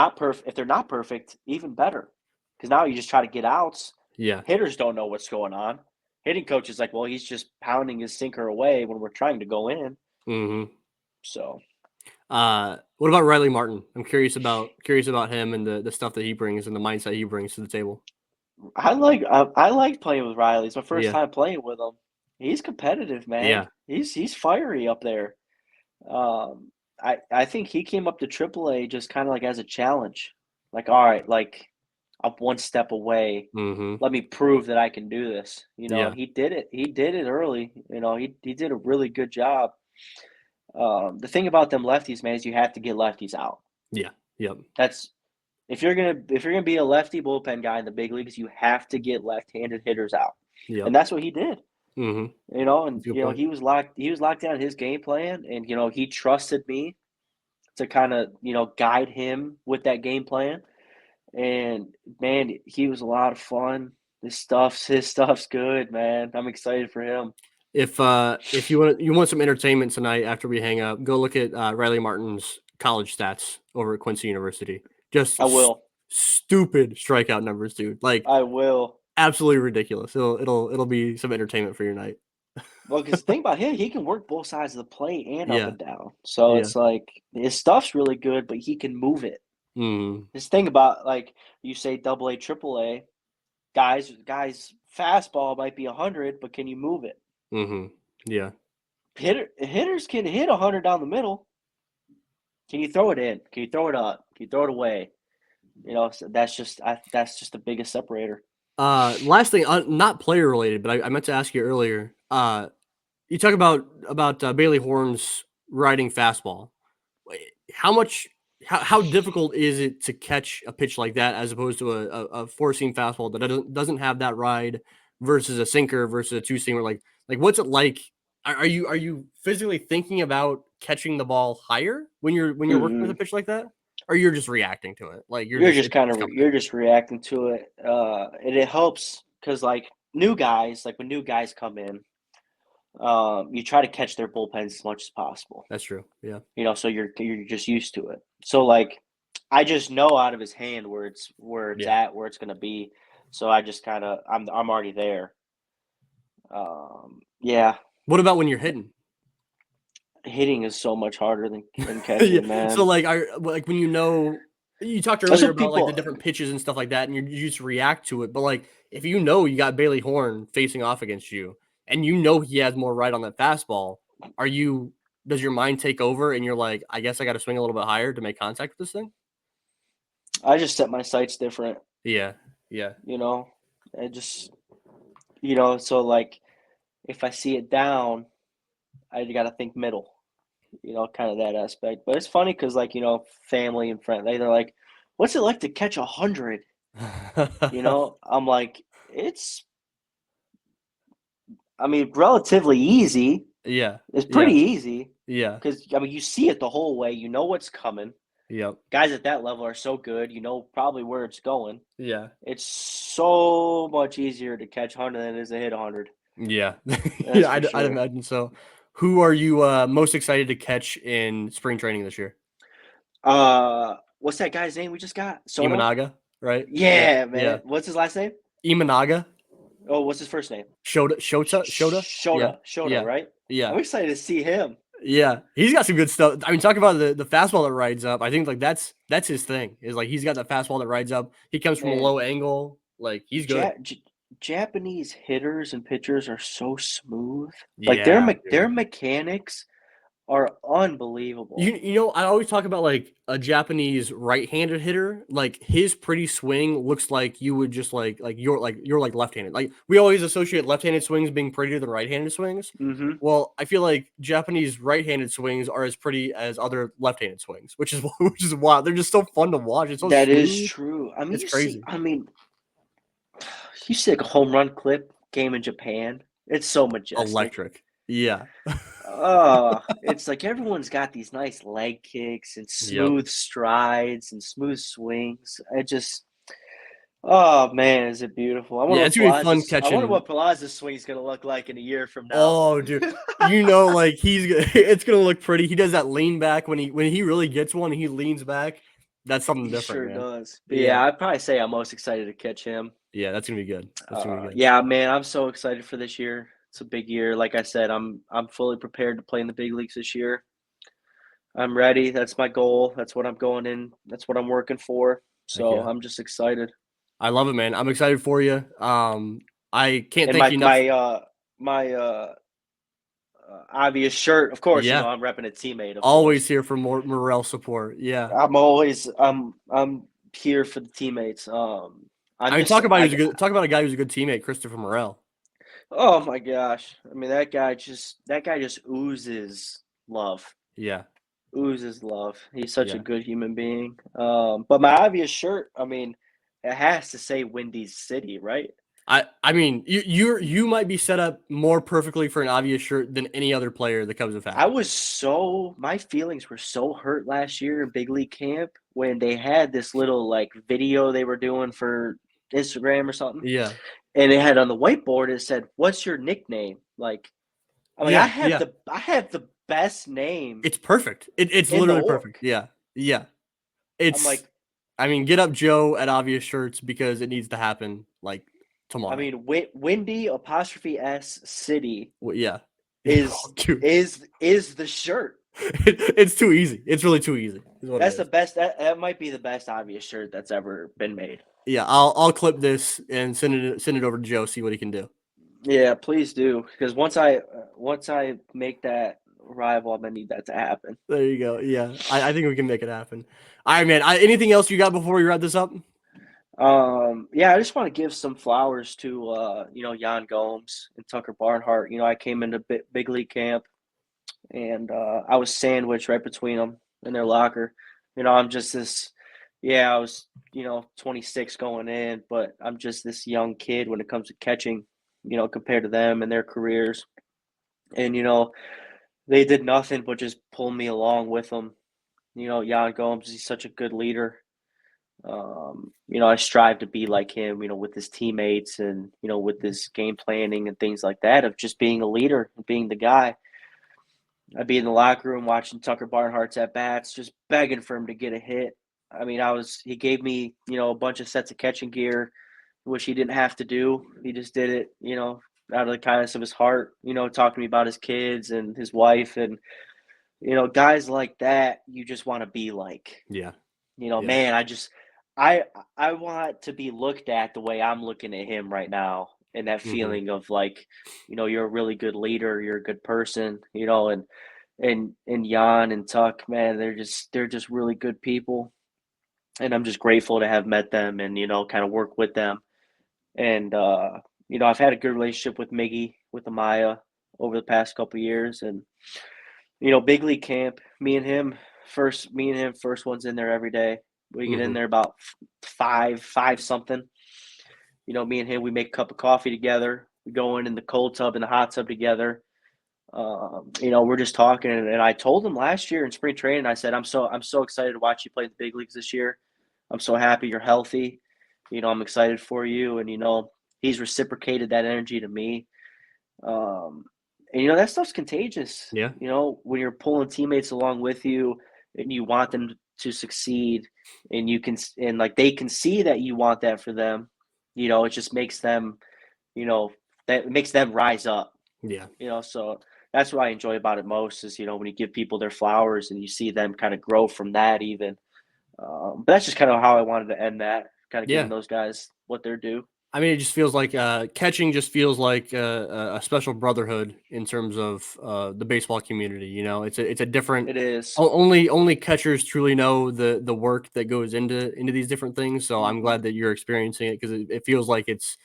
C: If they're not perfect, even better, because now you just try to get outs.
A: Yeah,
C: hitters don't know what's going on. Hitting coach is like, well, he's just pounding his sinker away when we're trying to go in. So.
A: What about Riley Martin? I'm curious about him and the stuff that he brings and the mindset he brings to the table.
C: I like playing with Riley. It's my first time playing with him. He's competitive, man.
A: Yeah.
C: He's fiery up there. I think he came up to AAA just kind of like as a challenge. Like, all right, like I'm one step away. Let me prove that I can do this. You know, and he did it. He did it early. You know, he did a really good job. The thing about them lefties, man, is you have to get lefties out.
A: Yeah. Yep.
C: That's if you're gonna be a lefty bullpen guy in the big leagues, you have to get left-handed hitters out.
A: Yep.
C: And that's what he did.
A: You
C: know, and you know, he was locked down his game plan, and you know, he trusted me to kind of, you know, guide him with that game plan. And man, he was a lot of fun. His stuff's good, man. I'm excited for him.
A: If you want some entertainment tonight after we hang up, go look at Riley Martin's college stats over at Quincy University. Just
C: I will.
A: stupid strikeout numbers, dude. Like
C: I will.
A: absolutely ridiculous. It'll be some entertainment for your night.
C: Well, because the thing about him, he can work both sides of the plate and up
A: Yeah.
C: and down. So
A: Yeah.
C: it's like his stuff's really good, but he can move it.
A: Mm.
C: This thing about like you say double A, triple A, guys fastball might be 100, but can you move it?
A: Mm-hmm. Yeah.
C: Hitters can hit 100 down the middle. Can you throw it in? Can you throw it up? Can you throw it away? You know, so that's just the biggest separator.
A: Last thing, not player related, but I meant to ask you earlier. You talk about Bailey Horn's riding fastball. How much? How difficult is it to catch a pitch like that as opposed to a four seam fastball that doesn't have that ride versus a sinker versus a two seamer? Like what's it like? Are you physically thinking about catching the ball higher when you're working with a pitch like that, or you're just reacting to it? Like
C: You're just
A: coming.
C: you're just reacting to it, and it helps because like new guys, like when new guys come in, you try to catch their bullpens as much as possible.
A: That's true. Yeah.
C: You know, so you're just used to it. So like, I just know out of his hand where it's
A: Yeah.
C: at, where it's gonna be. So I just kind of I'm already there. Yeah,
A: What about when you're hitting?
C: hitting is so much harder than catching,
A: Yeah.
C: man.
A: So like when you talked
C: That's
A: earlier
C: what
A: about like the
C: people.
A: different pitches and stuff like that, and you just react to it. But like if you know you got Bailey Horn facing off against you, and you know he has more right on that fastball, does your mind take over and you're like, I guess I got to swing a little bit higher to make contact with this thing?
C: I just set my sights different.
A: Yeah. Yeah.
C: You know, I just so like if I see it down, I got to think middle. You know, kind of that aspect. But it's funny because, like, family and friends, they're like, "What's it like to catch 100?" You know, I'm like, I mean, relatively easy.
A: Yeah.
C: It's
A: Yeah.
C: pretty easy
A: Yeah.
C: because, I mean, you see it the whole way. You know what's coming.
A: Yep.
C: Guys at that level are so good. You know probably where it's going.
A: Yeah.
C: It's so much easier to catch 100 than it is to hit 100.
A: Yeah.
C: That's
A: Yeah.
C: for
A: I'd
C: sure.
A: imagine so. Who are you most excited to catch in spring training this year?
C: What's that guy's name we just got? Soto?
A: Imanaga, right?
C: Yeah, man.
A: Yeah.
C: What's his last name?
A: Imanaga.
C: Oh, what's his first name?
A: Shota? Yeah.
C: Shota,
A: Yeah.
C: right?
A: Yeah.
C: I'm excited to see him.
A: Yeah. He's got some good stuff. I mean, talk about the fastball that rides up. I think like that's his thing. Is like he's got that fastball that rides up. He comes from a
C: Man,
A: low angle. Like he's good.
C: Japanese hitters and pitchers are so smooth. Like
A: Yeah.
C: their mechanics are unbelievable.
A: You know, I always talk about like a Japanese right-handed hitter. Like his pretty swing looks like you would just like you're left-handed. Like we always associate left-handed swings being prettier than right-handed swings.
C: Mm-hmm.
A: Well, I feel like Japanese right-handed swings are as pretty as other left-handed swings, which is wild. They're just so fun to watch. It's so
C: That
A: smooth.
C: is true. I mean,
A: It's crazy.
C: You see like a home run clip game in Japan. It's so majestic.
A: Electric. Yeah.
C: It's like everyone's got these nice leg kicks and
A: Yep.
C: smooth strides and smooth swings. Oh man, is it beautiful! I
A: Yeah, it's gonna be fun
C: I wonder
A: catching.
C: what Pelaza's swing's gonna look like in a year from now.
A: Oh, dude, you know, like it's gonna look pretty. He does that lean back when he really gets one. He leans back. That's something
C: He
A: different,
C: sure
A: man.
C: does. But yeah, I'd probably say I'm most excited to catch him.
A: Yeah, that's gonna be good. That's gonna be good.
C: Yeah, man, I'm so excited for this year. It's a big year. Like I said, I'm fully prepared to play in the big leagues this year. I'm ready. That's my goal. That's what I'm going in. That's what I'm working for. So
A: yeah.
C: I'm just excited.
A: I love it, man. I'm excited for you. I can't
C: And
A: thank you enough.
C: my obvious shirt, of course.
A: Yeah.
C: I'm repping a teammate.
A: Always here for more morale support. Yeah.
C: I'm here for the teammates.
A: I mean, talk about a guy who's a good teammate, Christopher Morel.
C: Oh my gosh! I mean, that guy just oozes love.
A: Yeah.
C: Oozes love. He's such a good human being. But my obvious shirt, I mean, it has to say Windy City, right?
A: I mean, you might be set up more perfectly for an obvious shirt than any other player the Cubs have had.
C: My feelings were so hurt last year in big league camp when they had this little like video they were doing for Instagram or something.
A: Yeah.
C: And it had on the whiteboard, it said, "What's your nickname?" Like, I have the best name.
A: It's perfect. It's literally perfect. Yeah. Yeah.
C: I'm like,
A: I mean, get up Joe at Obvious Shirts because it needs to happen like tomorrow.
C: I mean, Windy ' City
A: well, yeah,
C: is
A: Dude.
C: is the shirt.
A: It's too easy. It's really too easy.
C: That's the best. That might be the best Obvious shirt that's ever been made.
A: Yeah, I'll clip this and send it over to Joe. See what he can do.
C: Yeah, please do, because once I make that rival, I'm gonna need that to happen.
A: There you go. Yeah, I think we can make it happen. All right, man. Anything else you got before we wrap this up?
C: Yeah, I just want to give some flowers to Jan Gomes and Tucker Barnhart. I came into big league camp, and I was sandwiched right between them in their locker. I'm just this. Yeah, I was 26 going in, but I'm just this young kid when it comes to catching. Compared to them and their careers, and they did nothing but just pull me along with them. Jan Gomes, he's such a good leader. I strive to be like him, with his teammates and, with his game planning and things like that, of just being a leader and being the guy. I'd be in the locker room watching Tucker Barnhart's at bats, just begging for him to get a hit. I mean, he gave me, a bunch of sets of catching gear, which he didn't have to do. He just did it, out of the kindness of his heart, talking to me about his kids and his wife. And, guys like that, you just want to be like.
A: Yeah.
C: Man, I want to be looked at the way I'm looking at him right now. And that feeling of like, you're a really good leader, you're a good person, and Jan and Tuck, man, they're just really good people. And I'm just grateful to have met them and, kind of work with them. And, I've had a good relationship with Miggy, with Amaya over the past couple of years. And, big league camp, me and him first ones in there every day. We get in there about five something. Me and him, we make a cup of coffee together. We go in the cold tub and the hot tub together. We're just talking. And I told him last year in spring training, I said, I'm so excited to watch you play in the big leagues this year. I'm so happy you're healthy. I'm excited for you. And, he's reciprocated that energy to me. And, that stuff's contagious.
A: Yeah.
C: When you're pulling teammates along with you and you want them to succeed and they can see that you want that for them, it just makes them, that makes them rise up.
A: Yeah.
C: So that's what I enjoy about it most is, when you give people their flowers and you see them kind of grow from that even. But that's just kind of how I wanted to end that, kind of giving those guys what they're due.
A: I mean, it just feels like catching just feels like a special brotherhood in terms of the baseball community. It's a different.
C: It is.
A: Only catchers truly know the work that goes into these different things. So I'm glad that you're experiencing it because it feels like it's.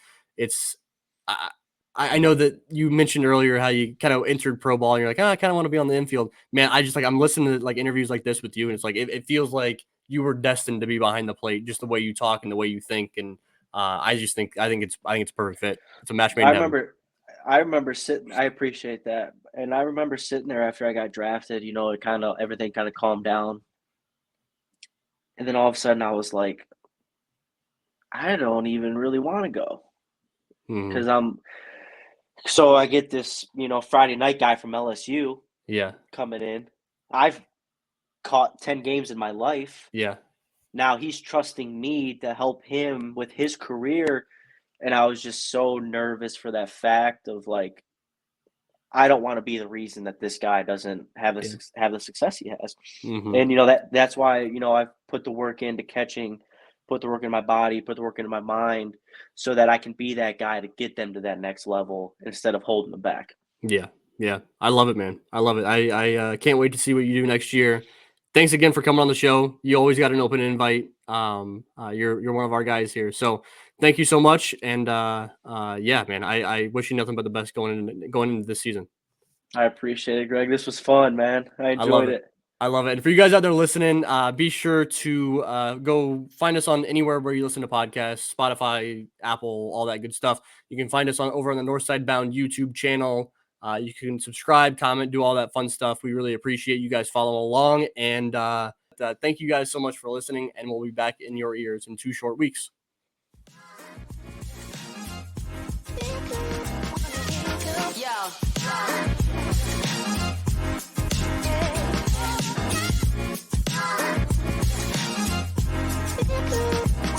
A: I know that you mentioned earlier how you kind of entered pro ball and you're like, I kind of want to be on the infield. Man, I'm listening to like interviews like this with you and it's like it feels like you were destined to be behind the plate, just the way you talk and the way you think. And I think it's a perfect fit. It's a match made in heaven.
C: I remember sitting. I appreciate that, and I remember sitting there after I got drafted. Everything kind of calmed down, and then all of a sudden I was like, I don't even really want to go because So I get this, Friday night guy from LSU, coming in. I've caught 10 games in my life.
A: Yeah.
C: Now he's trusting me to help him with his career. And I was just so nervous for that fact of like, I don't want to be the reason that this guy doesn't have the success he has. And, that's why, I've put the work into catching, put the work in my body, put the work into my mind so that I can be that guy to get them to that next level instead of holding them back.
A: Yeah. Yeah. I love it, man. I love it. I can't wait to see what you do next year. Thanks again for coming on the show. You always got an open invite. You're one of our guys here. So thank you so much. And yeah, man, I wish you nothing but the best going into this season.
C: I appreciate it, Greg. This was fun, man. I enjoyed it.
A: I love it. And for you guys out there listening, be sure to go find us on anywhere where you listen to podcasts, Spotify, Apple, all that good stuff. You can find us over on the Northside Bound YouTube channel. You can subscribe, comment, do all that fun stuff. We really appreciate you guys following along. And thank you guys so much for listening. And we'll be back in your ears in 2 short weeks.
D: Bye.